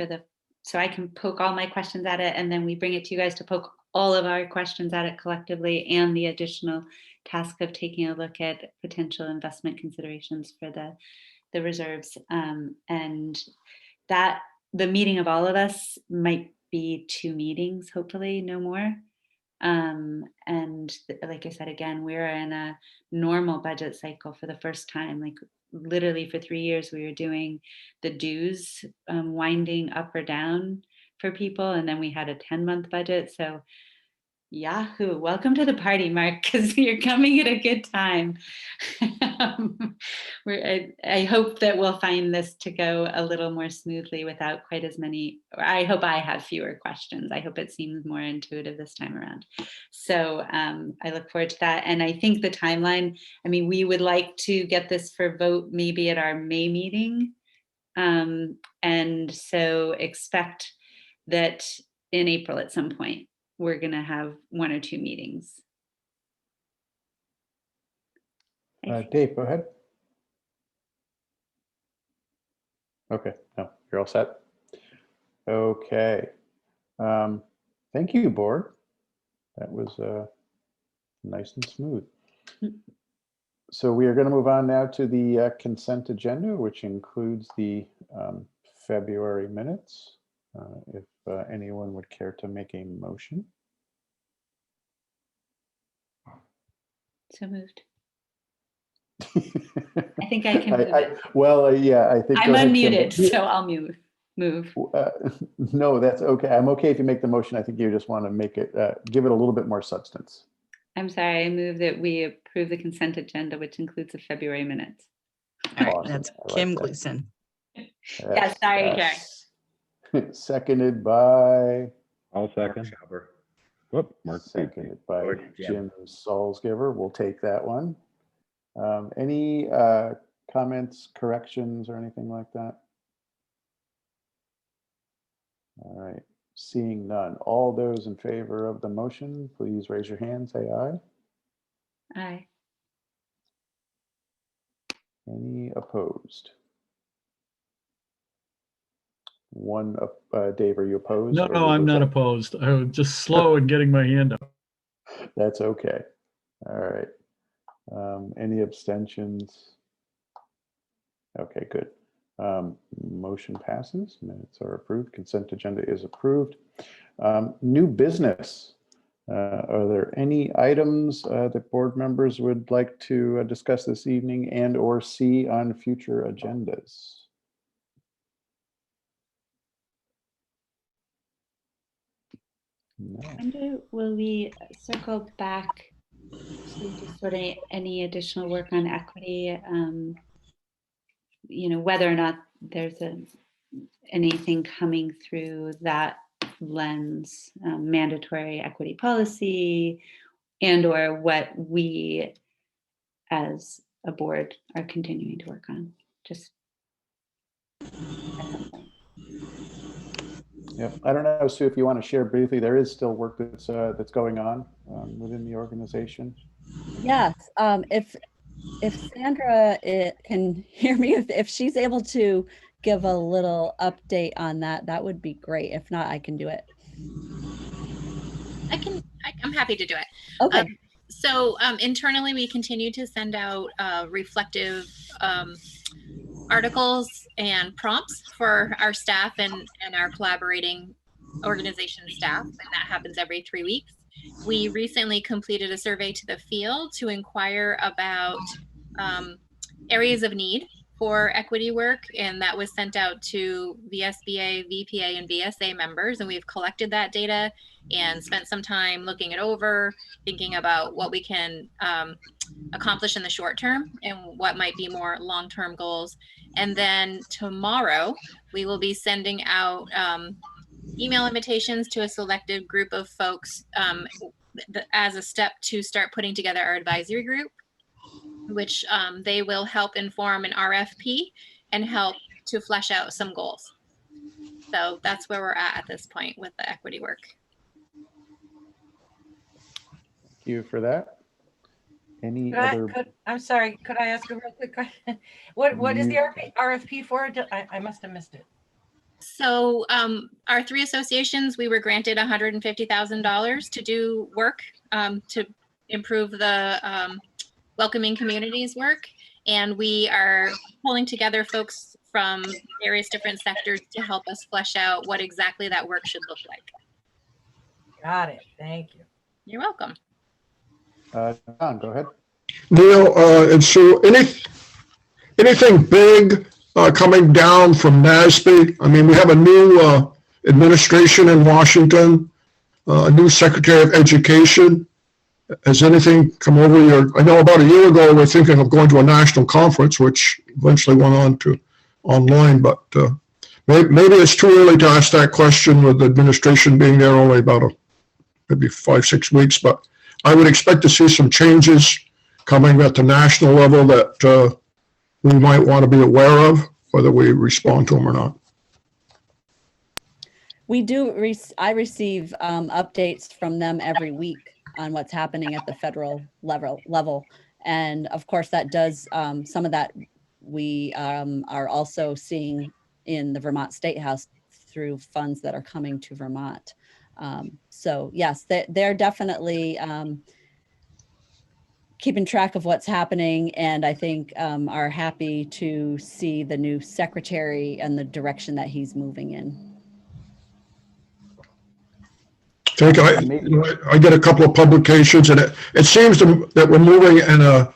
so I can poke all my questions at it, and then we bring it to you guys to poke all of our questions at it collectively, and the additional task of taking a look at potential investment considerations for the reserves. And that the meeting of all of us might be 2 meetings, hopefully no more. And like I said, again, we're in a normal budget cycle for the first time. Like literally for 3 years, we were doing the dues winding up or down for people. And then we had a 10-month budget. So Yahoo, welcome to the party, Mark, because you're coming at a good time. I hope that we'll find this to go a little more smoothly without quite as many, or I hope I have fewer questions. I hope it seems more intuitive this time around. So I look forward to that. And I think the timeline, I mean, we would like to get this for vote maybe at our May meeting. And so expect that in April at some point, we're going to have 1 or 2 meetings. Dave, go ahead. Okay, no, you're all set. Okay. Thank you, board. That was nice and smooth. So we are going to move on now to the consent agenda, which includes the February minutes. If anyone would care to make a motion. So moved. I think I can move it. Well, yeah, I think. I'm unmuted, so I'll move. No, that's okay. I'm okay if you make the motion. I think you just want to make it, give it a little bit more substance. I'm sorry, I move that we approve the consent agenda, which includes the February minutes. All right, Awesome. That's I like Kim that. Gleason. Yeah, sorry, Karen. Seconded by. I'll second. Whoop, Mark. Seconded by Or Jim. Jim Salzgiver. We'll take that one. Any comments, corrections, or anything like that? All right, seeing none. All those in favor of the motion, please raise your hand, say aye. Aye. Any opposed? One, Dave, are you opposed? No, or no, I'm was not that- opposed. I was just slow in getting my hand up. That's okay. All right. Any abstentions? Okay, good. Motion passes. Minutes are approved. Consent agenda is approved. New business. Are there any items that board members would like to discuss this evening and or see on future agendas? No. I wonder, will we circle back to just sort of any additional work on equity? You know, whether or not there's anything coming through that lens, mandatory equity policy, and or what we as a board are continuing to work on, just at some point. Yep. I don't know, Sue, if you want to share briefly, there is still work that's going on within the organization. Yes, if Sandra can hear me, if she's able to give a little update on that, that would be great. If not, I can do it. I'm happy to do it. Okay. So internally, we continue to send out reflective articles and prompts for our staff and our collaborating organization staff, and that happens every 3 weeks. We recently completed a survey to the field to inquire about areas of need for equity work, and that was sent out to VSBA, VPA, and VSA members, and we've collected that data and spent some time looking it over, thinking about what we can accomplish in the short term and what might be more long-term goals. And then tomorrow, we will be sending out email invitations to a selected group of folks as a step to start putting together our advisory group, which they will help inform an RFP and help to flesh out some goals. So that's where we're at this point with the equity work. Thank you for that. Any other? I'm sorry, could I ask a real quick question? What is the RFP for? I must have missed it. So our 3 associations, we were granted $150,000 to do work to improve the welcoming communities work. And we are pulling together folks from various different sectors to help us flesh out what exactly that work should look like. Got it. Thank you. You're welcome. John, go ahead. Neil, and Sue, anything big coming down from NASB? I mean, we have a new administration in Washington, a new Secretary of Education. Has anything come over your, I know about a year ago, we're thinking of going to a national conference, which eventually went on to online, but maybe it's too early to ask that question with the administration being there only about maybe 5-6 weeks, but I would expect to see some changes coming at the national level that we might want to be aware of, whether we respond to them or not. We do, I receive updates from them every week on what's happening at the federal level. And of course that does, some of that we are also seeing in the Vermont State House through funds that are coming to Vermont. So yes, they're definitely keeping track of what's happening, and I think are happy to see the new secretary and the direction that he's moving in. I get a couple of publications, and it seems that we're moving in a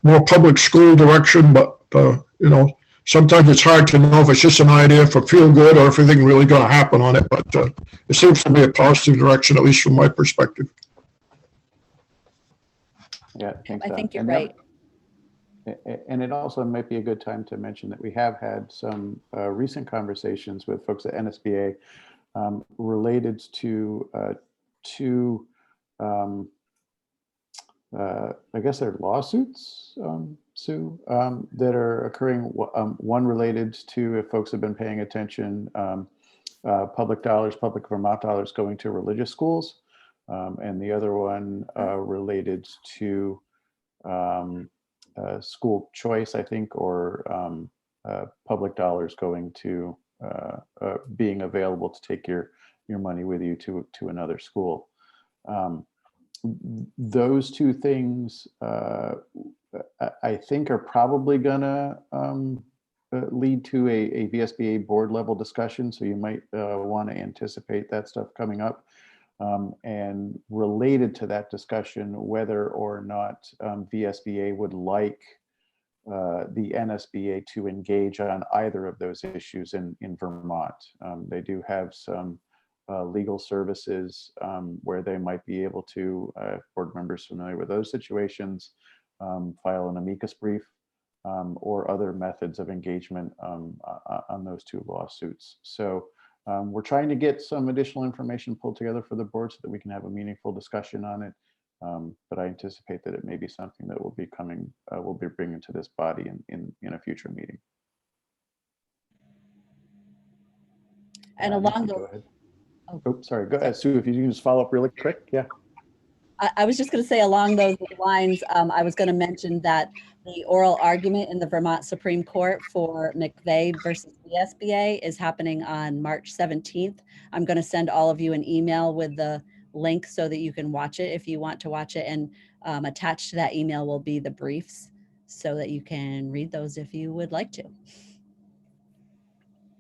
more public school direction, but you know, sometimes it's hard to know if it's just an idea for feel good or if anything really going to happen on it. But it seems to be a positive direction, at least from my perspective. Yeah, I think you're right. And it also might be a good time to mention that we have had some recent conversations with folks at NSBA related to two, I guess they're lawsuits, Sue, that are occurring. One related to, if folks have been paying attention, public Vermont dollars going to religious schools. And the other one related to school choice, I think, or public dollars going to being available to take your money with you to another school. Those two things, I think, are probably gonna lead to a VSBA board level discussion. So you might want to anticipate that stuff coming up. And related to that discussion, whether or not VSBA would like the NSBA to engage on either of those issues in Vermont. They do have some legal services where they might be able to, board members familiar with those situations, file an amicus brief or other methods of engagement on those two lawsuits. So we're trying to get some additional information pulled together for the board so that we can have a meaningful discussion on it. But I anticipate that it may be something that will be coming, we'll be bringing to this body in a future meeting. And along go ahead. Oh, sorry. Go ahead, Sue. If you can just follow up really quick. Yeah. I was just going to say along those lines, I was going to mention that the oral argument in the Vermont Supreme Court for McVeigh versus VSBA is happening on March 17th. I'm going to send all of you an email with the link so that you can watch it if you want to watch it. And attached to that email will be the briefs so that you can read those if you would like to.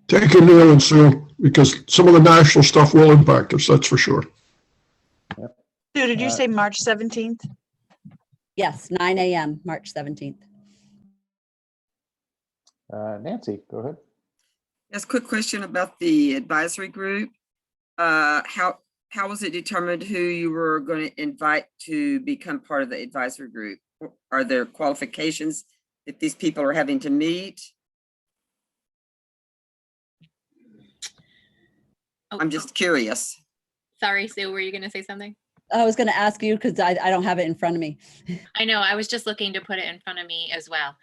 Thank you, Neil and Sue, because some of the national stuff will impact us, that's for sure. Yep. Sue, did you say March 17th? Yes, 9 a.m., March 17th. Nancy, go ahead. Yes, quick question about the advisory group. How was it determined who you were going to invite to become part of the advisory group? Are there qualifications that these people are having to meet? Oh, I'm just curious. Sorry, Sue, were you going to say something? I was going to ask you because I don't have it in front of me. I know, I was just looking to put it in front of me as well.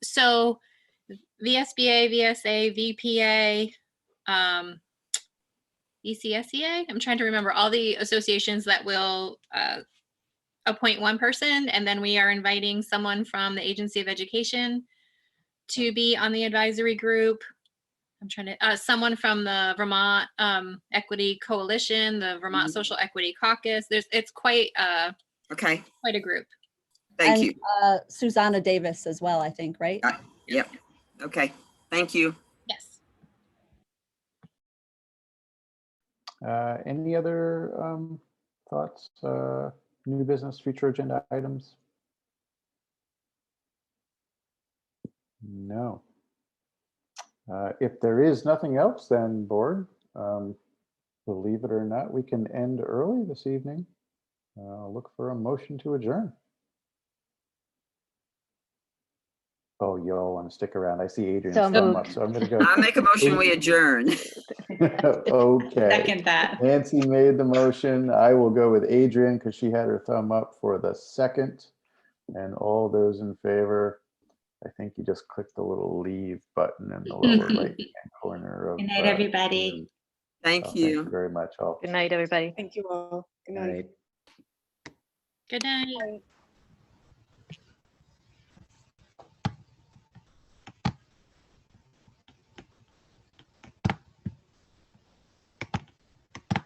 So VSBA, VSA, VPA, ECSEA, I'm trying to remember all the associations that will appoint one person, and then we are inviting someone from the Agency of Education to be on the advisory group. I'm trying to, someone from the Vermont Equity Coalition, the Vermont Social Equity Caucus. It's quite okay, quite a group. Thank you. Susanna Davis as well, I think, right? Yep. Okay. Thank you. Yes. Any other thoughts, new business, future agenda items? No. If there is nothing else, then board, believe it or not, we can end early this evening. Look for a motion to adjourn. Oh, you all want to stick around. I see Adrian's So thumb moved. up, so I'm going to go. I make a motion, we adjourn. Okay. Second that. Nancy made the motion. I will go with Adrian because she had her thumb up for the second. And all those in favor, I think you just click the little leave button in the lower right-hand corner of. Good night, everybody. Thank you. Thank you very much all. Good night, everybody. Thank you all. Good All night. right. Good night.